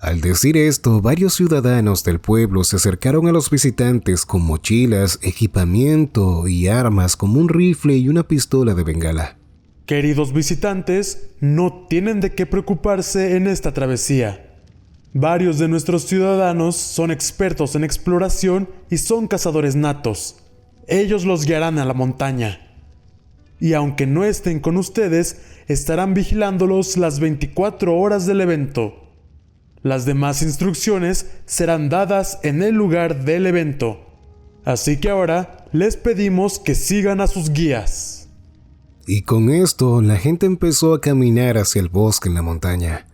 Al decir esto, varios ciudadanos del pueblo se acercaron a los visitantes con mochilas, equipamiento y armas como un rifle y una pistola de bengala.
Queridos visitantes, no tienen de qué preocuparse en esta travesía. Varios de nuestros ciudadanos son expertos en exploración y son cazadores natos. Ellos los guiarán a la montaña. Y aunque no estén con ustedes, estarán vigilándolos las 24 horas del evento. Las demás instrucciones serán dadas en el lugar del evento. Así que ahora les pedimos que sigan a sus guías.
Y con esto, la gente empezó a caminar hacia el bosque en la montaña.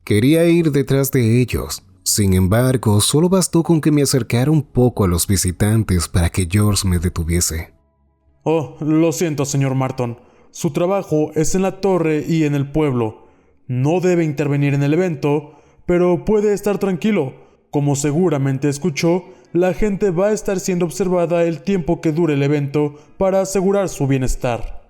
Quería ir detrás de ellos. Sin embargo, solo bastó con que me acercara un poco a los visitantes para que George me detuviese.
Oh, lo siento, señor Marton. Su trabajo es en la torre y en el pueblo. No debe intervenir en el evento, pero puede estar tranquilo. Como seguramente escuchó, la gente va a estar siendo observada el tiempo que dure el evento para asegurar su bienestar.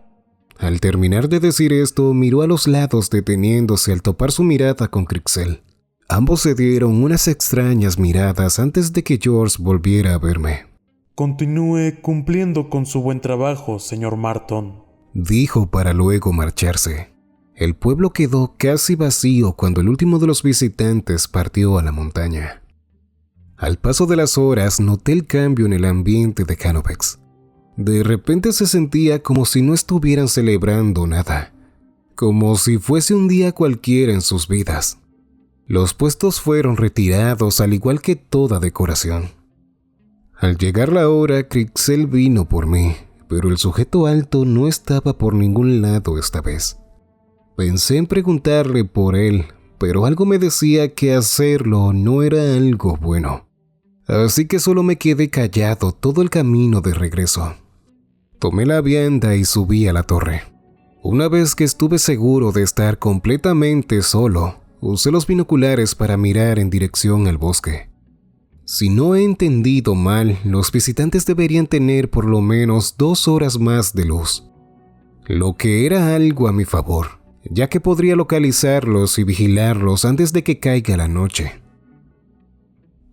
Al terminar de decir esto, miró a los lados deteniéndose al topar su mirada con Crixel. Ambos se dieron unas extrañas miradas antes de que George volviera a verme.
Continúe cumpliendo con su buen trabajo, señor Marton,
dijo para luego marcharse. El pueblo quedó casi vacío cuando el último de los visitantes partió a la montaña. Al paso de las horas noté el cambio en el ambiente de Canovex. De repente se sentía como si no estuvieran celebrando nada, como si fuese un día cualquiera en sus vidas. Los puestos fueron retirados al igual que toda decoración. Al llegar la hora, Crixel vino por mí, pero el sujeto alto no estaba por ningún lado esta vez. Pensé en preguntarle por él, pero algo me decía que hacerlo no era algo bueno. Así que solo me quedé callado todo el camino de regreso. Tomé la vianda y subí a la torre. Una vez que estuve seguro de estar completamente solo, usé los binoculares para mirar en dirección al bosque. Si no he entendido mal, los visitantes deberían tener por lo menos 2 horas más de luz, lo que era algo a mi favor, ya que podría localizarlos y vigilarlos antes de que caiga la noche.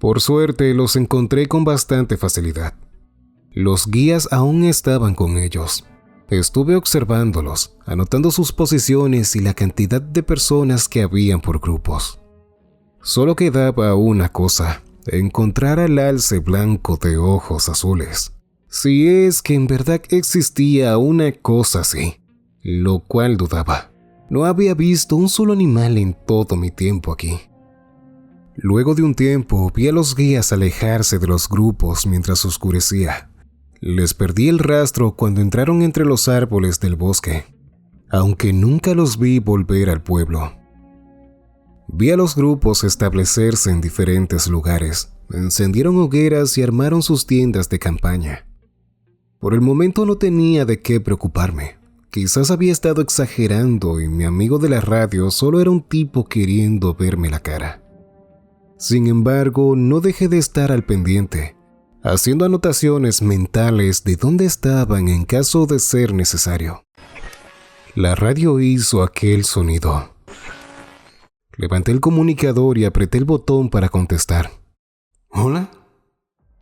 Por suerte, los encontré con bastante facilidad. Los guías aún estaban con ellos. Estuve observándolos, anotando sus posiciones y la cantidad de personas que habían por grupos. Solo quedaba una cosa: encontrar al alce blanco de ojos azules. Si es que en verdad existía una cosa así, lo cual dudaba. No había visto un solo animal en todo mi tiempo aquí. Luego de un tiempo, vi a los guías alejarse de los grupos mientras oscurecía. Les perdí el rastro cuando entraron entre los árboles del bosque, aunque nunca los vi volver al pueblo. Vi a los grupos establecerse en diferentes lugares, encendieron hogueras y armaron sus tiendas de campaña. Por el momento no tenía de qué preocuparme. Quizás había estado exagerando y mi amigo de la radio solo era un tipo queriendo verme la cara. Sin embargo, no dejé de estar al pendiente, haciendo anotaciones mentales de dónde estaban en caso de ser necesario. La radio hizo aquel sonido. Levanté el comunicador y apreté el botón para contestar. ¿Hola?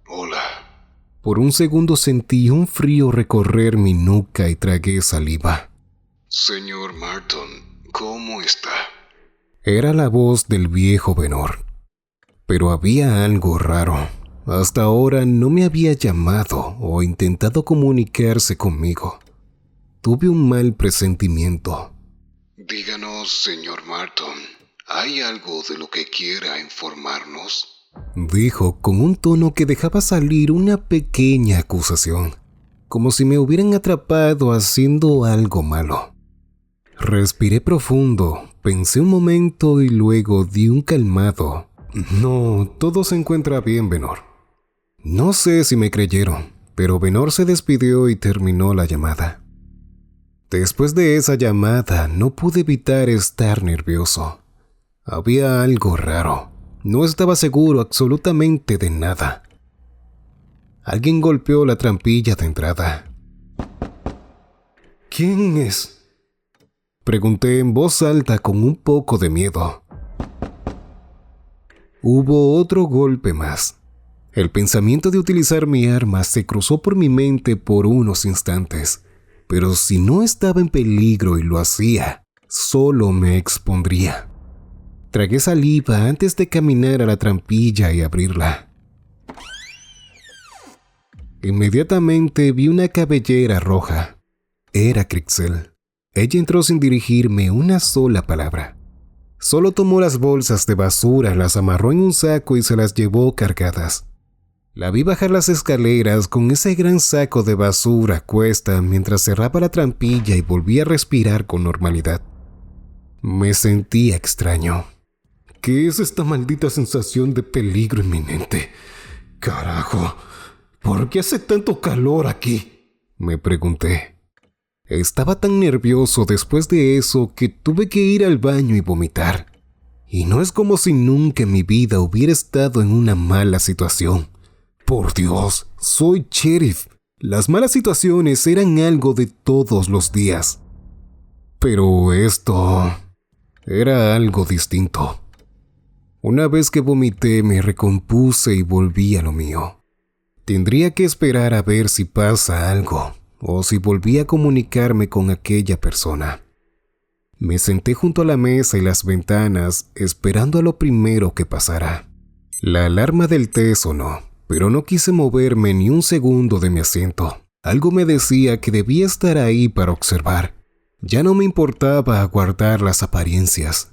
Hola.
Por un segundo sentí un frío recorrer mi nuca y tragué saliva.
Señor Marton, ¿cómo está?
Era la voz del viejo Venor. Pero había algo raro. Hasta ahora no me había llamado o intentado comunicarse conmigo. Tuve un mal presentimiento.
Díganos, señor Marton, ¿hay algo de lo que quiera informarnos?
Dijo con un tono que dejaba salir una pequeña acusación, como si me hubieran atrapado haciendo algo malo. Respiré profundo, pensé un momento y luego di un calmado. No, todo se encuentra bien, Venor. No sé si me creyeron, pero Venor se despidió y terminó la llamada. Después de esa llamada, no pude evitar estar nervioso. Había algo raro. No estaba seguro absolutamente de nada. Alguien golpeó la trampilla de entrada. ¿Quién es? Pregunté en voz alta con un poco de miedo. Hubo otro golpe más. El pensamiento de utilizar mi arma se cruzó por mi mente por unos instantes, pero si no estaba en peligro y lo hacía, solo me expondría. Tragué saliva antes de caminar a la trampilla y abrirla. Inmediatamente vi una cabellera roja. Era Crixel. Ella entró sin dirigirme una sola palabra. Solo tomó las bolsas de basura, las amarró en un saco y se las llevó cargadas. La vi bajar las escaleras con ese gran saco de basura a cuesta mientras cerraba la trampilla y volvía a respirar con normalidad. Me sentía extraño. ¿Qué es esta maldita sensación de peligro inminente? Carajo, ¿por qué hace tanto calor aquí? Me pregunté. Estaba tan nervioso después de eso que tuve que ir al baño y vomitar. Y no es como si nunca en mi vida hubiera estado en una mala situación. Por Dios, soy sheriff. Las malas situaciones eran algo de todos los días. Pero esto era algo distinto. Una vez que vomité, me recompuse y volví a lo mío. Tendría que esperar a ver si pasa algo, o si volví a comunicarme con aquella persona. Me senté junto a la mesa y las ventanas, esperando a lo primero que pasara. La alarma del té sonó, pero no quise moverme ni un segundo de mi asiento. Algo me decía que debía estar ahí para observar. Ya no me importaba aguardar las apariencias.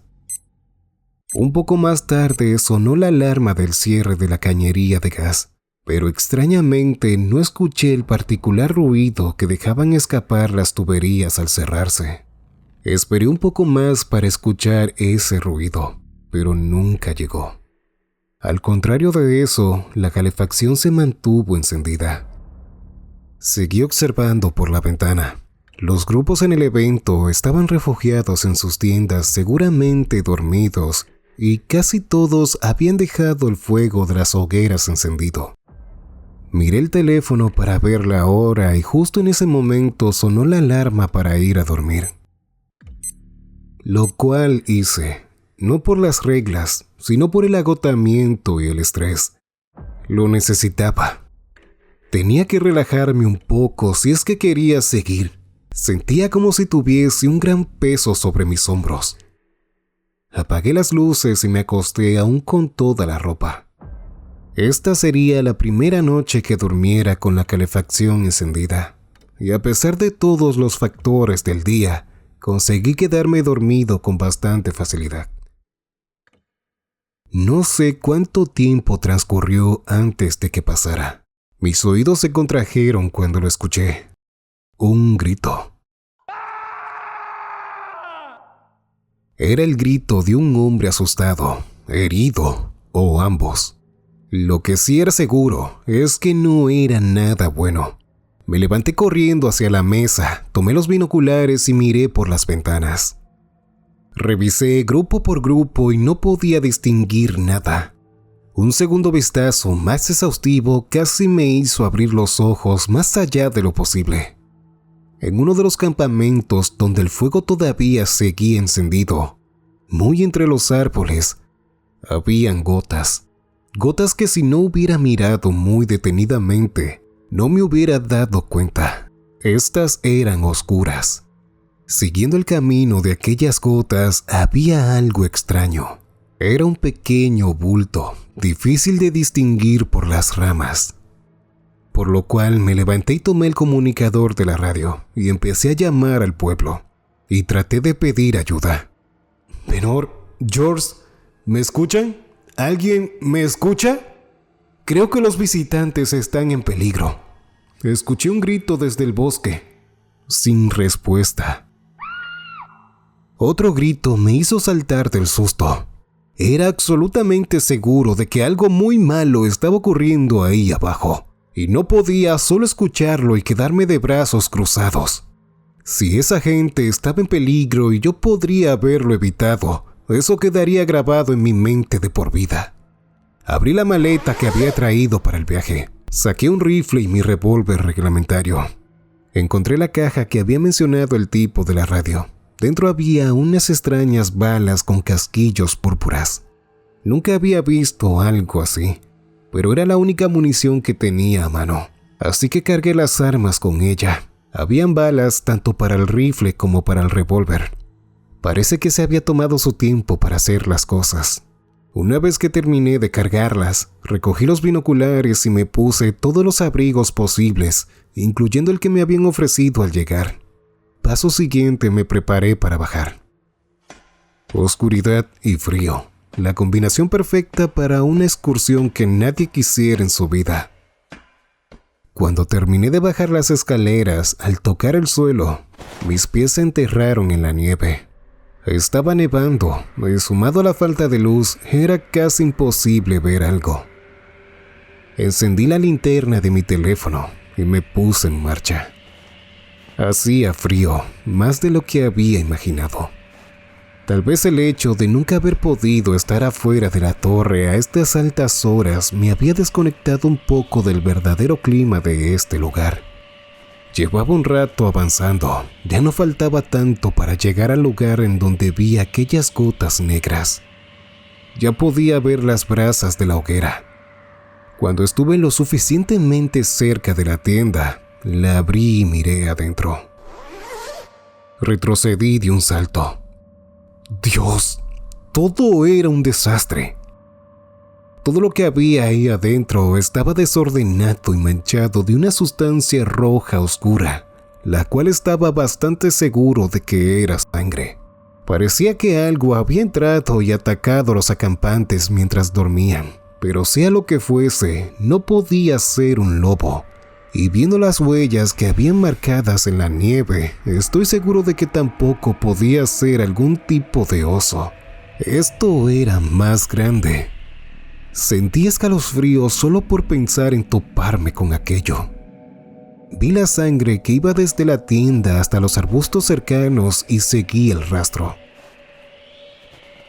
Un poco más tarde sonó la alarma del cierre de la cañería de gas, pero extrañamente no escuché el particular ruido que dejaban escapar las tuberías al cerrarse. Esperé un poco más para escuchar ese ruido, pero nunca llegó. Al contrario de eso, la calefacción se mantuvo encendida. Seguí observando por la ventana. Los grupos en el evento estaban refugiados en sus tiendas, seguramente dormidos, y casi todos habían dejado el fuego de las hogueras encendido. Miré el teléfono para ver la hora y justo en ese momento sonó la alarma para ir a dormir. Lo cual hice, no por las reglas, sino por el agotamiento y el estrés. Lo necesitaba. Tenía que relajarme un poco si es que quería seguir. Sentía como si tuviese un gran peso sobre mis hombros. Apagué las luces y me acosté aún con toda la ropa. Esta sería la primera noche que durmiera con la calefacción encendida. Y a pesar de todos los factores del día, conseguí quedarme dormido con bastante facilidad. No sé cuánto tiempo transcurrió antes de que pasara. Mis oídos se contrajeron cuando lo escuché. Un grito. Era el grito de un hombre asustado, herido o ambos. Lo que sí era seguro es que no era nada bueno. Me levanté corriendo hacia la mesa, tomé los binoculares y miré por las ventanas. Revisé grupo por grupo y no podía distinguir nada. Un segundo vistazo más exhaustivo casi me hizo abrir los ojos más allá de lo posible. En uno de los campamentos donde el fuego todavía seguía encendido, muy entre los árboles, habían gotas. Gotas que si no hubiera mirado muy detenidamente, no me hubiera dado cuenta. Estas eran oscuras. Siguiendo el camino de aquellas gotas había algo extraño. Era un pequeño bulto, difícil de distinguir por las ramas. Por lo cual me levanté y tomé el comunicador de la radio y empecé a llamar al pueblo. Y traté de pedir ayuda. Venor, George, ¿me escuchan? ¿Alguien me escucha? Creo que los visitantes están en peligro. Escuché un grito desde el bosque. Sin respuesta. Otro grito me hizo saltar del susto. Era absolutamente seguro de que algo muy malo estaba ocurriendo ahí abajo, y no podía solo escucharlo y quedarme de brazos cruzados. Si esa gente estaba en peligro y yo podría haberlo evitado, eso quedaría grabado en mi mente de por vida. Abrí la maleta que había traído para el viaje. Saqué un rifle y mi revólver reglamentario. Encontré la caja que había mencionado el tipo de la radio. Dentro había unas extrañas balas con casquillos púrpuras. Nunca había visto algo así, pero era la única munición que tenía a mano. Así que cargué las armas con ella. Habían balas tanto para el rifle como para el revólver. Parece que se había tomado su tiempo para hacer las cosas. Una vez que terminé de cargarlas, recogí los binoculares y me puse todos los abrigos posibles, incluyendo el que me habían ofrecido al llegar. Paso siguiente me preparé para bajar. Oscuridad y frío, la combinación perfecta para una excursión que nadie quisiera en su vida. Cuando terminé de bajar las escaleras, al tocar el suelo, mis pies se enterraron en la nieve. Estaba nevando y sumado a la falta de luz, era casi imposible ver algo. Encendí la linterna de mi teléfono y me puse en marcha. Hacía frío, más de lo que había imaginado. Tal vez el hecho de nunca haber podido estar afuera de la torre a estas altas horas me había desconectado un poco del verdadero clima de este lugar. Llevaba un rato avanzando, ya no faltaba tanto para llegar al lugar en donde vi aquellas gotas negras. Ya podía ver las brasas de la hoguera. Cuando estuve lo suficientemente cerca de la tienda, la abrí y miré adentro. Retrocedí de un salto. Dios, todo era un desastre. Todo lo que había ahí adentro estaba desordenado y manchado de una sustancia roja oscura, la cual estaba bastante seguro de que era sangre. Parecía que algo había entrado y atacado a los acampantes mientras dormían, pero sea lo que fuese, no podía ser un lobo. Y viendo las huellas que habían marcadas en la nieve, estoy seguro de que tampoco podía ser algún tipo de oso. Esto era más grande. Sentí escalofríos solo por pensar en toparme con aquello. Vi la sangre que iba desde la tienda hasta los arbustos cercanos y seguí el rastro.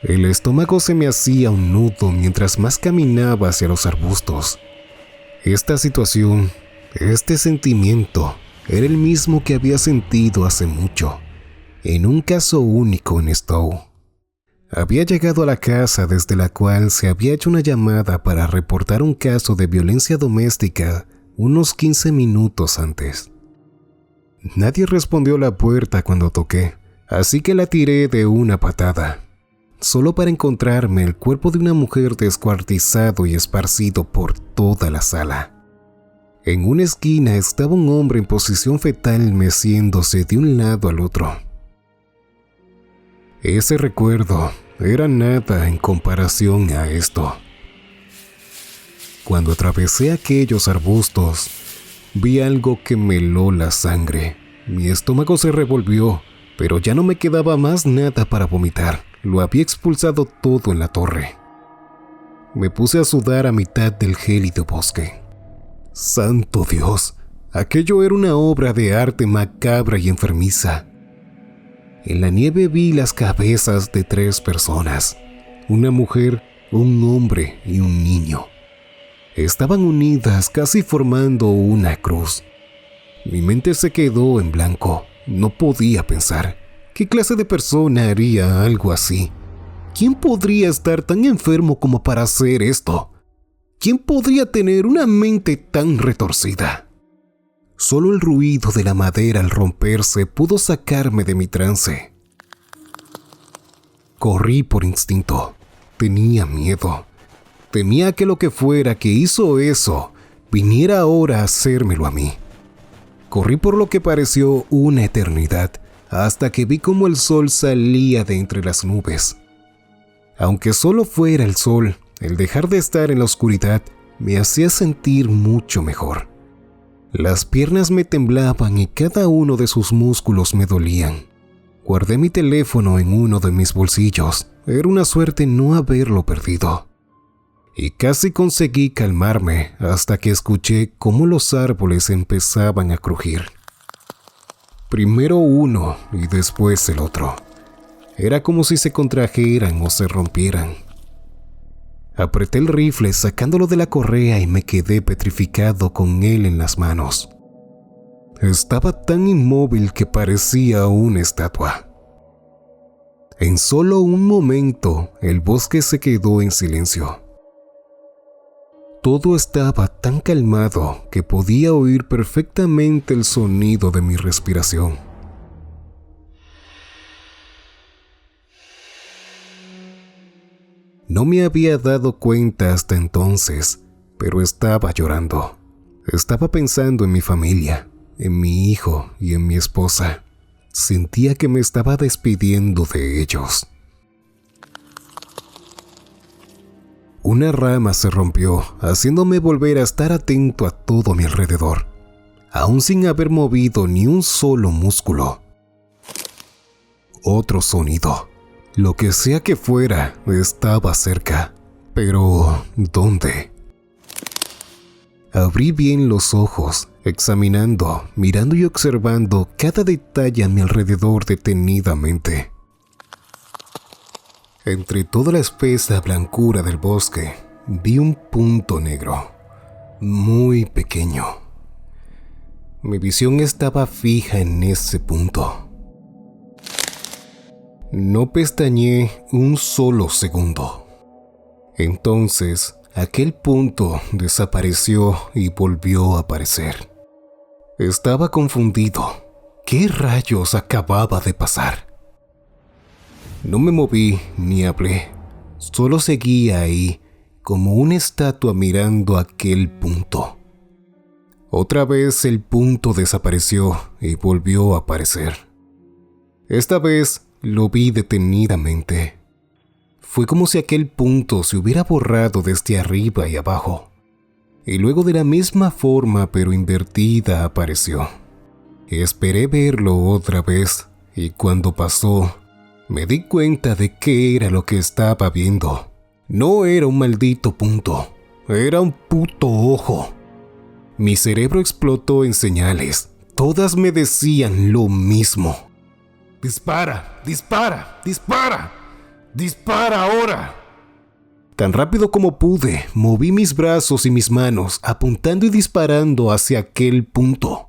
El estómago se me hacía un nudo mientras más caminaba hacia los arbustos. Esta situación, este sentimiento, era el mismo que había sentido hace mucho, en un caso único en Stowe. Había llegado a la casa desde la cual se había hecho una llamada para reportar un caso de violencia doméstica unos 15 minutos antes. Nadie respondió a la puerta cuando toqué, así que la tiré de una patada, solo para encontrarme el cuerpo de una mujer descuartizado y esparcido por toda la sala. En una esquina estaba un hombre en posición fetal meciéndose de un lado al otro. Ese recuerdo era nada en comparación a esto. Cuando atravesé aquellos arbustos, vi algo que me heló la sangre. Mi estómago se revolvió, pero ya no me quedaba más nada para vomitar. Lo había expulsado todo en la torre. Me puse a sudar a mitad del gélido bosque. ¡Santo Dios! Aquello era una obra de arte macabra y enfermiza. En la nieve vi las cabezas de 3 personas, una mujer, un hombre y un niño. Estaban unidas casi formando una cruz. Mi mente se quedó en blanco, no podía pensar. ¿Qué clase de persona haría algo así? ¿Quién podría estar tan enfermo como para hacer esto? ¿Quién podría tener una mente tan retorcida? Solo el ruido de la madera al romperse pudo sacarme de mi trance. Corrí por instinto. Tenía miedo. Temía que lo que fuera que hizo eso viniera ahora a hacérmelo a mí. Corrí por lo que pareció una eternidad, hasta que vi cómo el sol salía de entre las nubes. Aunque solo fuera el sol, el dejar de estar en la oscuridad me hacía sentir mucho mejor. Las piernas me temblaban y cada uno de sus músculos me dolían. Guardé mi teléfono en uno de mis bolsillos. Era una suerte no haberlo perdido. Y casi conseguí calmarme hasta que escuché cómo los árboles empezaban a crujir. Primero uno y después el otro. Era como si se contrajeran o se rompieran. Apreté el rifle sacándolo de la correa y me quedé petrificado con él en las manos. Estaba tan inmóvil que parecía una estatua. En solo un momento, el bosque se quedó en silencio. Todo estaba tan calmado que podía oír perfectamente el sonido de mi respiración. No me había dado cuenta hasta entonces, pero estaba llorando. Estaba pensando en mi familia, en mi hijo y en mi esposa. Sentía que me estaba despidiendo de ellos. Una rama se rompió, haciéndome volver a estar atento a todo mi alrededor, aún sin haber movido ni un solo músculo. Otro sonido. Lo que sea que fuera, estaba cerca. Pero, ¿dónde? Abrí bien los ojos, examinando, mirando y observando cada detalle a mi alrededor detenidamente. Entre toda la espesa blancura del bosque, vi un punto negro, muy pequeño. Mi visión estaba fija en ese punto. No pestañeé un solo segundo. Entonces, aquel punto desapareció y volvió a aparecer. Estaba confundido. ¿Qué rayos acababa de pasar? No me moví ni hablé. Solo seguía ahí, como una estatua mirando aquel punto. Otra vez el punto desapareció y volvió a aparecer. Esta vez lo vi detenidamente. Fue como si aquel punto se hubiera borrado desde arriba y abajo. Y luego de la misma forma pero invertida apareció. Esperé verlo otra vez y cuando pasó, me di cuenta de qué era lo que estaba viendo. No era un maldito punto, era un puto ojo. Mi cerebro explotó en señales. Todas me decían lo mismo. ¡Dispara! ¡Dispara! ¡Dispara! ¡Dispara ahora! Tan rápido como pude, moví mis brazos y mis manos, apuntando y disparando hacia aquel punto.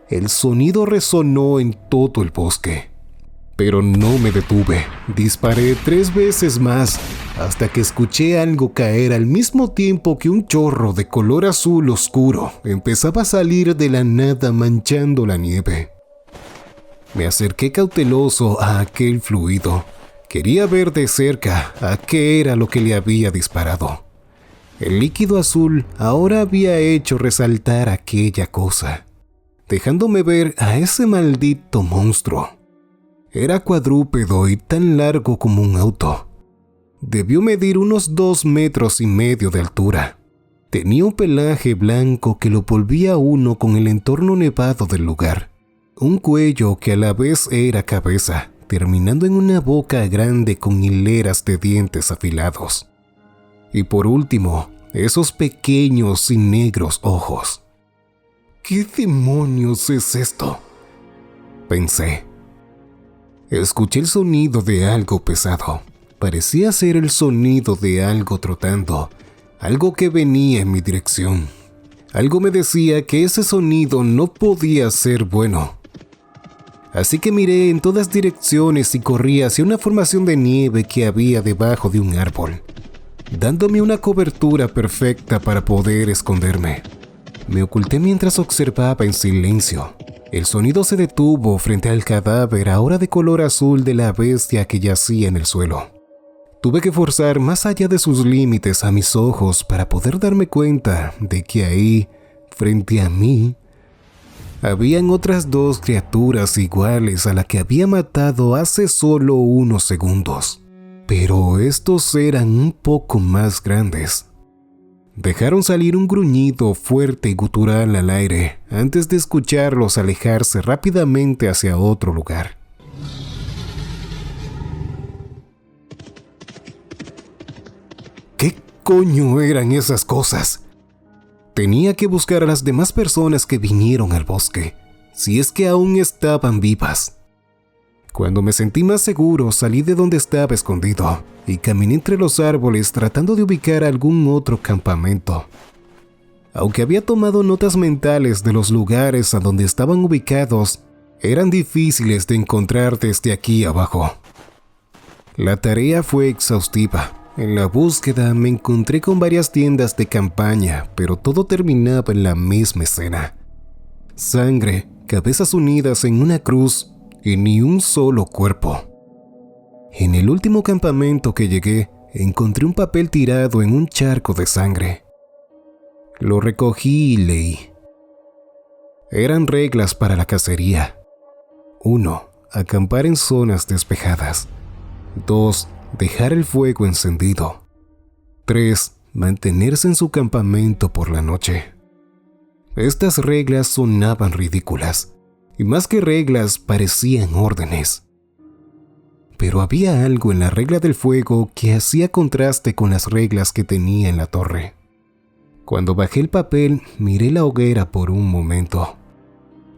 El sonido resonó en todo el bosque, pero no me detuve. Disparé 3 veces más, hasta que escuché algo caer al mismo tiempo que un chorro de color azul oscuro empezaba a salir de la nada manchando la nieve. Me acerqué cauteloso a aquel fluido. Quería ver de cerca a qué era lo que le había disparado. El líquido azul ahora había hecho resaltar aquella cosa, dejándome ver a ese maldito monstruo. Era cuadrúpedo y tan largo como un auto. Debió medir unos 2,5 metros de altura. Tenía un pelaje blanco que lo volvía a uno con el entorno nevado del lugar. Un cuello que a la vez era cabeza, terminando en una boca grande con hileras de dientes afilados. Y por último, esos pequeños y negros ojos. ¿Qué demonios es esto?, pensé. Escuché el sonido de algo pesado. Parecía ser el sonido de algo trotando, algo que venía en mi dirección. Algo me decía que ese sonido no podía ser bueno. Así que miré en todas direcciones y corrí hacia una formación de nieve que había debajo de un árbol. dándome una cobertura perfecta para poder esconderme. Me oculté mientras observaba en silencio. El sonido se detuvo frente al cadáver ahora de color azul de la bestia que yacía en el suelo. Tuve que forzar más allá de sus límites a mis ojos para poder darme cuenta de que ahí, frente a mí, habían otras 2 criaturas iguales a la que había matado hace solo unos segundos. Pero estos eran un poco más grandes. Dejaron salir un gruñido fuerte y gutural al aire antes de escucharlos alejarse rápidamente hacia otro lugar. ¿Qué coño eran esas cosas? Tenía que buscar a las demás personas que vinieron al bosque, si es que aún estaban vivas. Cuando me sentí más seguro, salí de donde estaba escondido y caminé entre los árboles tratando de ubicar algún otro campamento. Aunque había tomado notas mentales de los lugares a donde estaban ubicados, eran difíciles de encontrar desde aquí abajo. La tarea fue exhaustiva. En la búsqueda me encontré con varias tiendas de campaña, pero todo terminaba en la misma escena. Sangre, cabezas unidas en una cruz y ni un solo cuerpo. En el último campamento que llegué, encontré un papel tirado en un charco de sangre. Lo recogí y leí. Eran reglas para la cacería. 1. Acampar en zonas despejadas. 2. Dejar el fuego encendido. 3. Mantenerse en su campamento por la noche. Estas reglas sonaban ridículas, y más que reglas parecían órdenes. Pero había algo en la regla del fuego que hacía contraste con las reglas que tenía en la torre. Cuando bajé el papel, miré la hoguera por un momento.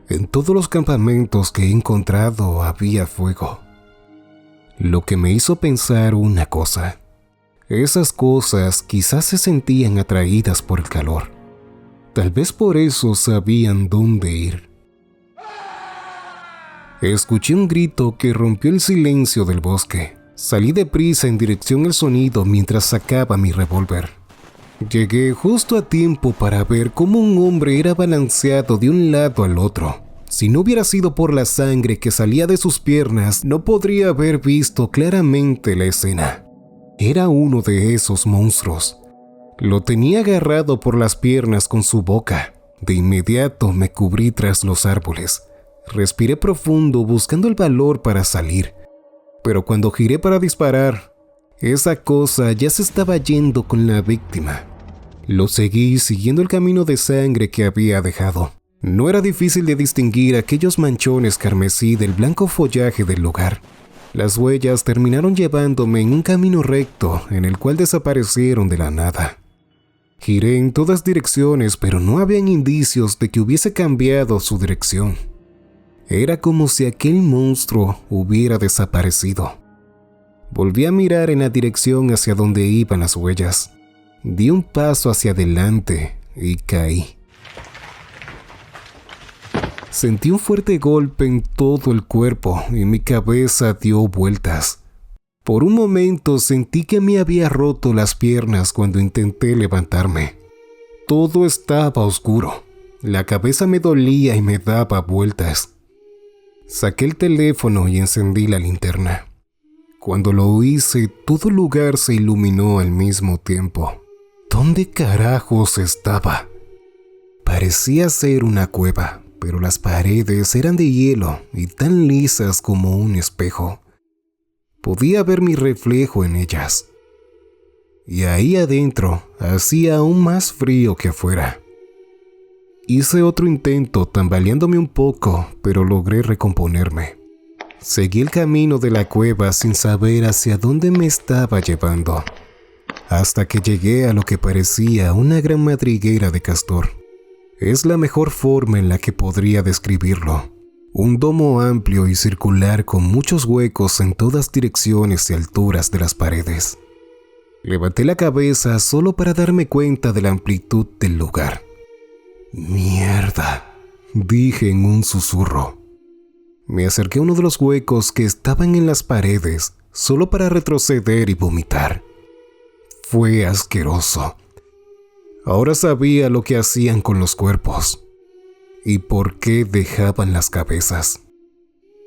En todos los campamentos que he encontrado había fuego. Lo que me hizo pensar una cosa. Esas cosas quizás se sentían atraídas por el calor. Tal vez por eso sabían dónde ir. Escuché un grito que rompió el silencio del bosque. Salí deprisa en dirección al sonido mientras sacaba mi revólver. Llegué justo a tiempo para ver cómo un hombre era balanceado de un lado al otro. Si no hubiera sido por la sangre que salía de sus piernas, no podría haber visto claramente la escena. Era uno de esos monstruos. Lo tenía agarrado por las piernas con su boca. De inmediato me cubrí tras los árboles. Respiré profundo buscando el valor para salir. Pero cuando giré para disparar, esa cosa ya se estaba yendo con la víctima. Lo seguí siguiendo el camino de sangre que había dejado. No era difícil de distinguir aquellos manchones carmesí del blanco follaje del lugar. Las huellas terminaron llevándome en un camino recto en el cual desaparecieron de la nada. Giré en todas direcciones, pero no habían indicios de que hubiese cambiado su dirección. Era como si aquel monstruo hubiera desaparecido. Volví a mirar en la dirección hacia donde iban las huellas. Di un paso hacia adelante y caí. Sentí un fuerte golpe en todo el cuerpo y mi cabeza dio vueltas. Por un momento sentí que me había roto las piernas cuando intenté levantarme. Todo estaba oscuro. La cabeza me dolía y me daba vueltas. Saqué el teléfono y encendí la linterna. Cuando lo hice, todo el lugar se iluminó al mismo tiempo. ¿Dónde carajos estaba? Parecía ser una cueva, pero las paredes eran de hielo y tan lisas como un espejo. Podía ver mi reflejo en ellas. Y ahí adentro hacía aún más frío que afuera. Hice otro intento tambaleándome un poco, pero logré recomponerme. Seguí el camino de la cueva sin saber hacia dónde me estaba llevando, hasta que llegué a lo que parecía una gran madriguera de castor. Es la mejor forma en la que podría describirlo. Un domo amplio y circular con muchos huecos en todas direcciones y alturas de las paredes. Levanté la cabeza solo para darme cuenta de la amplitud del lugar. «Mierda», dije en un susurro. Me acerqué a uno de los huecos que estaban en las paredes, solo para retroceder y vomitar. Fue asqueroso. Ahora sabía lo que hacían con los cuerpos y por qué dejaban las cabezas.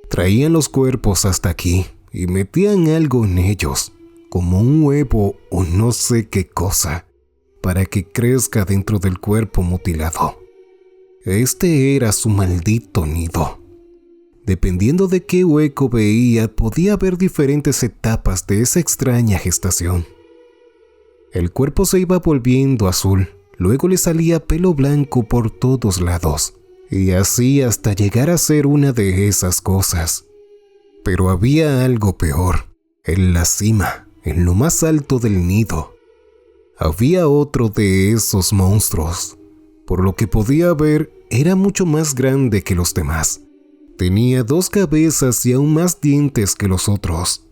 Traían los cuerpos hasta aquí y metían algo en ellos, como un huevo o no sé qué cosa, para que crezca dentro del cuerpo mutilado. Este era su maldito nido. Dependiendo de qué hueco veía, podía ver diferentes etapas de esa extraña gestación. El cuerpo se iba volviendo azul, luego le salía pelo blanco por todos lados, y así hasta llegar a ser una de esas cosas. Pero había algo peor. En la cima, en lo más alto del nido, había otro de esos monstruos. Por lo que podía ver, era mucho más grande que los demás. Tenía 2 cabezas y aún más dientes que los otros.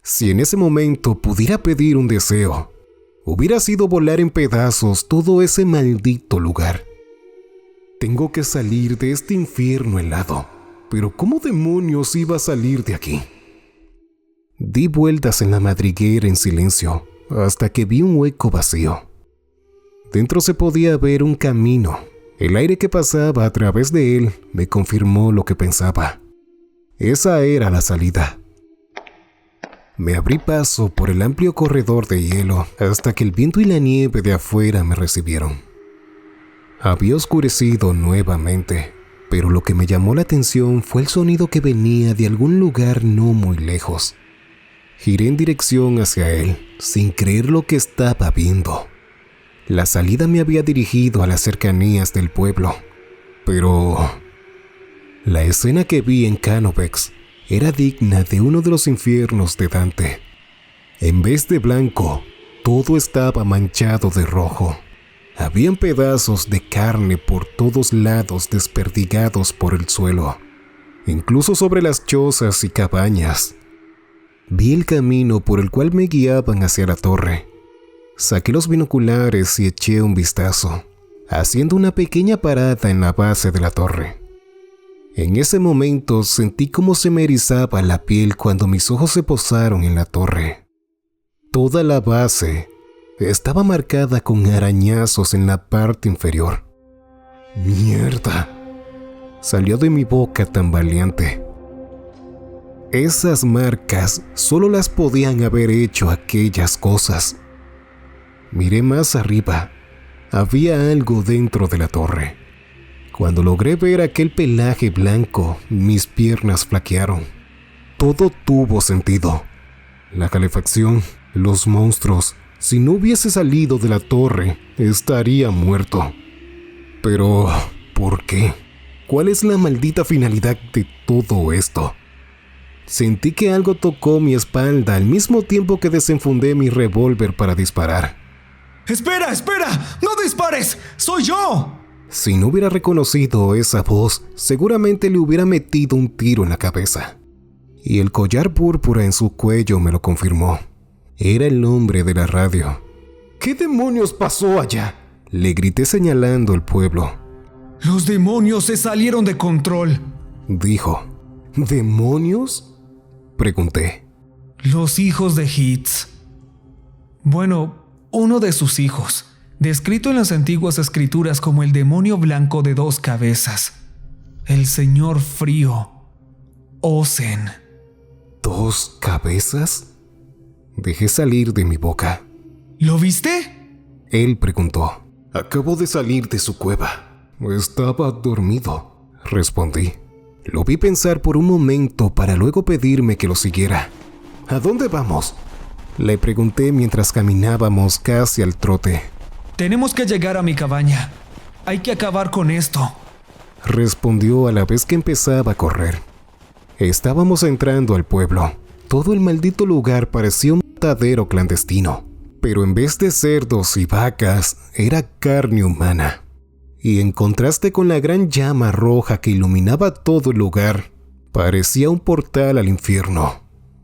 Si en ese momento pudiera pedir un deseo, hubiera sido volar en pedazos todo ese maldito lugar. Tengo que salir de este infierno helado, pero ¿cómo demonios iba a salir de aquí? Di vueltas en la madriguera en silencio, hasta que vi un hueco vacío. Dentro se podía ver un camino. El aire que pasaba a través de él me confirmó lo que pensaba. Esa era la salida. Me abrí paso por el amplio corredor de hielo hasta que el viento y la nieve de afuera me recibieron. Había oscurecido nuevamente, pero lo que me llamó la atención fue el sonido que venía de algún lugar no muy lejos. Giré en dirección hacia él, sin creer lo que estaba viendo. La salida me había dirigido a las cercanías del pueblo, pero la escena que vi en Canovex era digna de uno de los infiernos de Dante. En vez de blanco, todo estaba manchado de rojo. Habían pedazos de carne por todos lados desperdigados por el suelo, incluso sobre las chozas y cabañas. Vi el camino por el cual me guiaban hacia la torre. Saqué los binoculares y eché un vistazo, haciendo una pequeña parada en la base de la torre. En ese momento sentí cómo se me erizaba la piel cuando mis ojos se posaron en la torre. Toda la base estaba marcada con arañazos en la parte inferior. ¡Mierda!, salió de mi boca tambaleante. Esas marcas solo las podían haber hecho aquellas cosas. Miré más arriba. Había algo dentro de la torre. Cuando logré ver aquel pelaje blanco, mis piernas flaquearon. Todo tuvo sentido. La calefacción, los monstruos. Si no hubiese salido de la torre, estaría muerto. Pero, ¿por qué? ¿Cuál es la maldita finalidad de todo esto? Sentí que algo tocó mi espalda al mismo tiempo que desenfundé mi revólver para disparar.
¡Espera, espera! ¡No dispares! ¡Soy yo!
Si no hubiera reconocido esa voz, seguramente le hubiera metido un tiro en la cabeza. Y el collar púrpura en su cuello me lo confirmó. Era el hombre de la radio. ¿Qué demonios pasó allá?, le grité señalando el pueblo.
Los demonios se salieron de control,
dijo. ¿Demonios?, pregunté.
Los hijos de Hitz. Bueno, uno de sus hijos, descrito en las antiguas escrituras como el demonio blanco de 2 cabezas, el señor frío, Ozen.
¿2 cabezas? Dejé salir de mi boca.
¿Lo viste?,
él preguntó. Acabo de salir de su cueva. Estaba dormido, respondí. Lo vi pensar por un momento para luego pedirme que lo siguiera. ¿A dónde vamos?, le pregunté mientras caminábamos casi al trote.
Tenemos que llegar a mi cabaña. Hay que acabar con esto,
respondió a la vez que empezaba a correr. Estábamos entrando al pueblo. Todo el maldito lugar parecía un matadero clandestino, pero en vez de cerdos y vacas, era carne humana. Y en contraste con la gran llama roja que iluminaba todo el lugar, parecía un portal al infierno.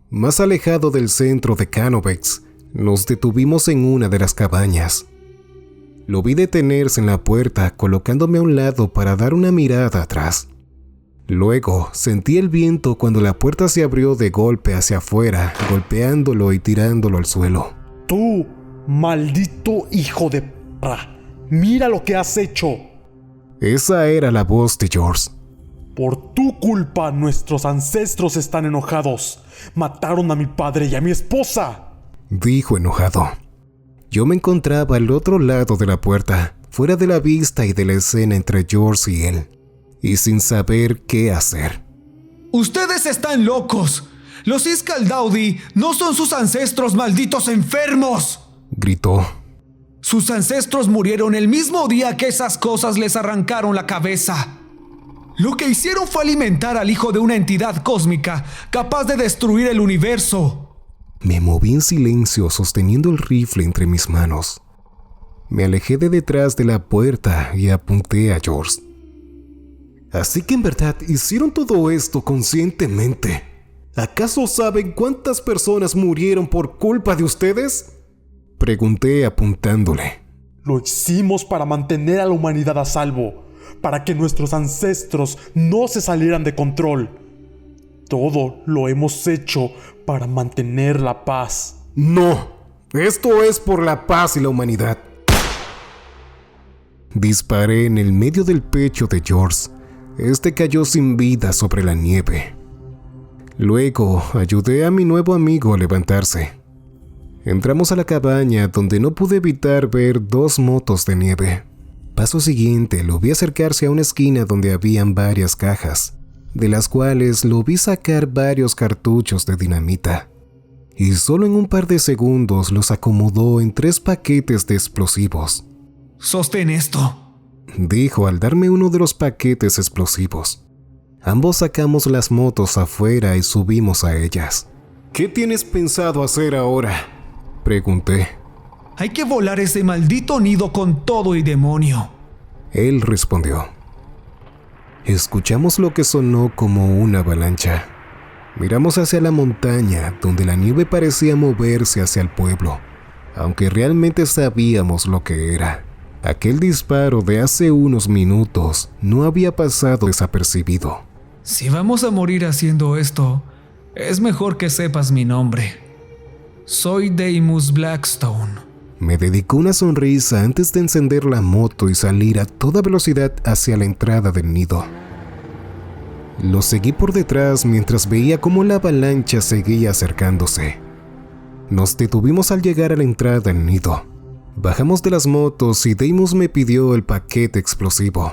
Más alejado del centro de Canovex, nos detuvimos en una de las cabañas. Lo vi detenerse en la puerta, colocándome a un lado para dar una mirada atrás. Luego sentí el viento cuando la puerta se abrió de golpe hacia afuera, golpeándolo y tirándolo al suelo.
Tú, maldito hijo de perra, mira lo que has hecho.
Esa era la voz de George.
Por tu culpa, nuestros ancestros están enojados. Mataron a mi padre y a mi esposa,
dijo enojado. Yo me encontraba al otro lado de la puerta, fuera de la vista y de la escena entre George y él, y sin saber qué hacer.
¡Ustedes están locos! ¡Los Iskaldaudi no son sus ancestros, malditos enfermos!, gritó. Sus ancestros murieron el mismo día que esas cosas les arrancaron la cabeza. Lo que hicieron fue alimentar al hijo de una entidad cósmica capaz de destruir el universo.
Me moví en silencio sosteniendo el rifle entre mis manos. Me alejé de detrás de la puerta y apunté a George. ¿Así que en verdad hicieron todo esto conscientemente? ¿Acaso saben cuántas personas murieron por culpa de ustedes?, pregunté apuntándole.
Lo hicimos para mantener a la humanidad a salvo, para que nuestros ancestros no se salieran de control. Todo lo hemos hecho para mantener la paz.
No, esto es por la paz y la humanidad. Disparé en el medio del pecho de George. Este cayó sin vida sobre la nieve. Luego ayudé a mi nuevo amigo a levantarse. Entramos a la cabaña donde no pude evitar ver 2 motos de nieve. Paso siguiente lo vi acercarse a una esquina donde habían varias cajas, de las cuales lo vi sacar varios cartuchos de dinamita. Y solo en un par de segundos los acomodó en 3 paquetes de explosivos.
«Sostén esto»,
dijo al darme uno de los paquetes explosivos. Ambos sacamos las motos afuera y subimos a ellas. ¿Qué tienes pensado hacer ahora?, pregunté.
«Hay que volar ese maldito nido con todo y demonio»,
él respondió. Escuchamos lo que sonó como una avalancha. Miramos hacia la montaña, donde la nieve parecía moverse hacia el pueblo, aunque realmente sabíamos lo que era. Aquel disparo de hace unos minutos no había pasado desapercibido.
«Si vamos a morir haciendo esto, es mejor que sepas mi nombre. Soy Deimos Blackstone».
Me dedicó una sonrisa antes de encender la moto y salir a toda velocidad hacia la entrada del nido. Lo seguí por detrás mientras veía cómo la avalancha seguía acercándose. Nos detuvimos al llegar a la entrada del nido. Bajamos de las motos y Deimos me pidió el paquete explosivo.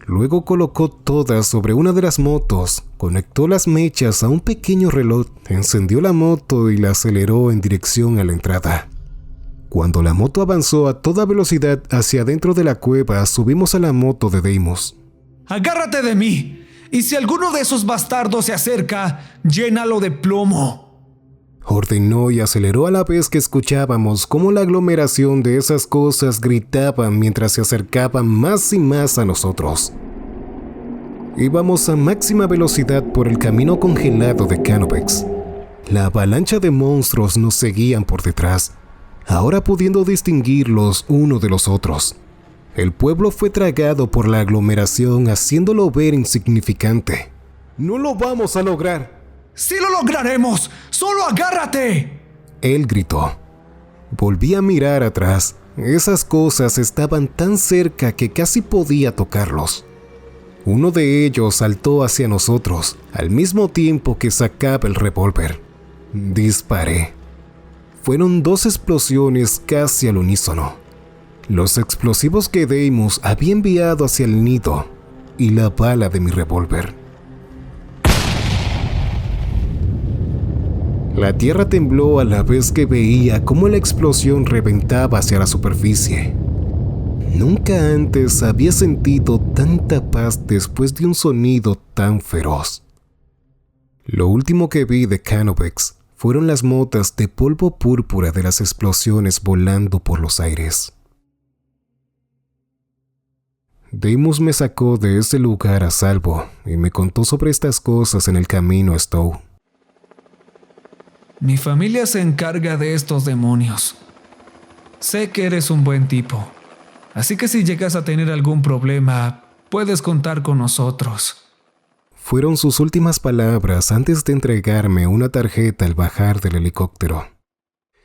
Luego colocó todas sobre una de las motos, conectó las mechas a un pequeño reloj, encendió la moto y la aceleró en dirección a la entrada. Cuando la moto avanzó a toda velocidad hacia adentro de la cueva, subimos a la moto de Deimos.
«Agárrate de mí, y si alguno de esos bastardos se acerca, llénalo de plomo»,
ordenó y aceleró a la vez que escuchábamos cómo la aglomeración de esas cosas gritaban mientras se acercaban más y más a nosotros. Íbamos a máxima velocidad por el camino congelado de Canovex. La avalancha de monstruos nos seguían por detrás, ahora pudiendo distinguirlos uno de los otros. El pueblo fue tragado por la aglomeración, haciéndolo ver insignificante. «¡No lo vamos a lograr!»
«¡Sí lo lograremos! ¡Solo agárrate!»,
él gritó. Volví a mirar atrás. Esas cosas estaban tan cerca que casi podía tocarlos. Uno de ellos saltó hacia nosotros, al mismo tiempo que sacaba el revólver. Disparé. Fueron 2 explosiones casi al unísono. Los explosivos que Deimos había enviado hacia el nido y la bala de mi revólver. La tierra tembló a la vez que veía cómo la explosión reventaba hacia la superficie. Nunca antes había sentido tanta paz después de un sonido tan feroz. Lo último que vi de Canovex fueron las motas de polvo púrpura de las explosiones volando por los aires. Deimos me sacó de ese lugar a salvo y me contó sobre estas cosas en el camino a Stowe.
«Mi familia se encarga de estos demonios. Sé que eres un buen tipo, así que si llegas a tener algún problema, puedes contar con nosotros».
Fueron sus últimas palabras antes de entregarme una tarjeta al bajar del helicóptero.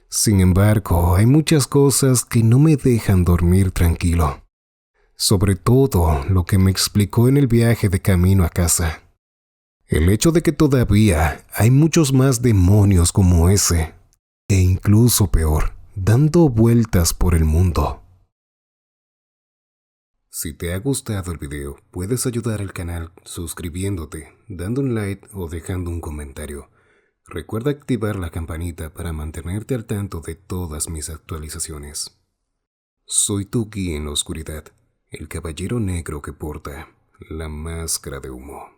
Sin embargo, hay muchas cosas que no me dejan dormir tranquilo. Sobre todo lo que me explicó en el viaje de camino a casa. El hecho de que todavía hay muchos más demonios como ese, e incluso peor, dando vueltas por el mundo. Si te ha gustado el video, puedes ayudar al canal suscribiéndote, dando un like o dejando un comentario. Recuerda activar la campanita para mantenerte al tanto de todas mis actualizaciones. Soy tu guía en la oscuridad, el caballero negro que porta la máscara de humo.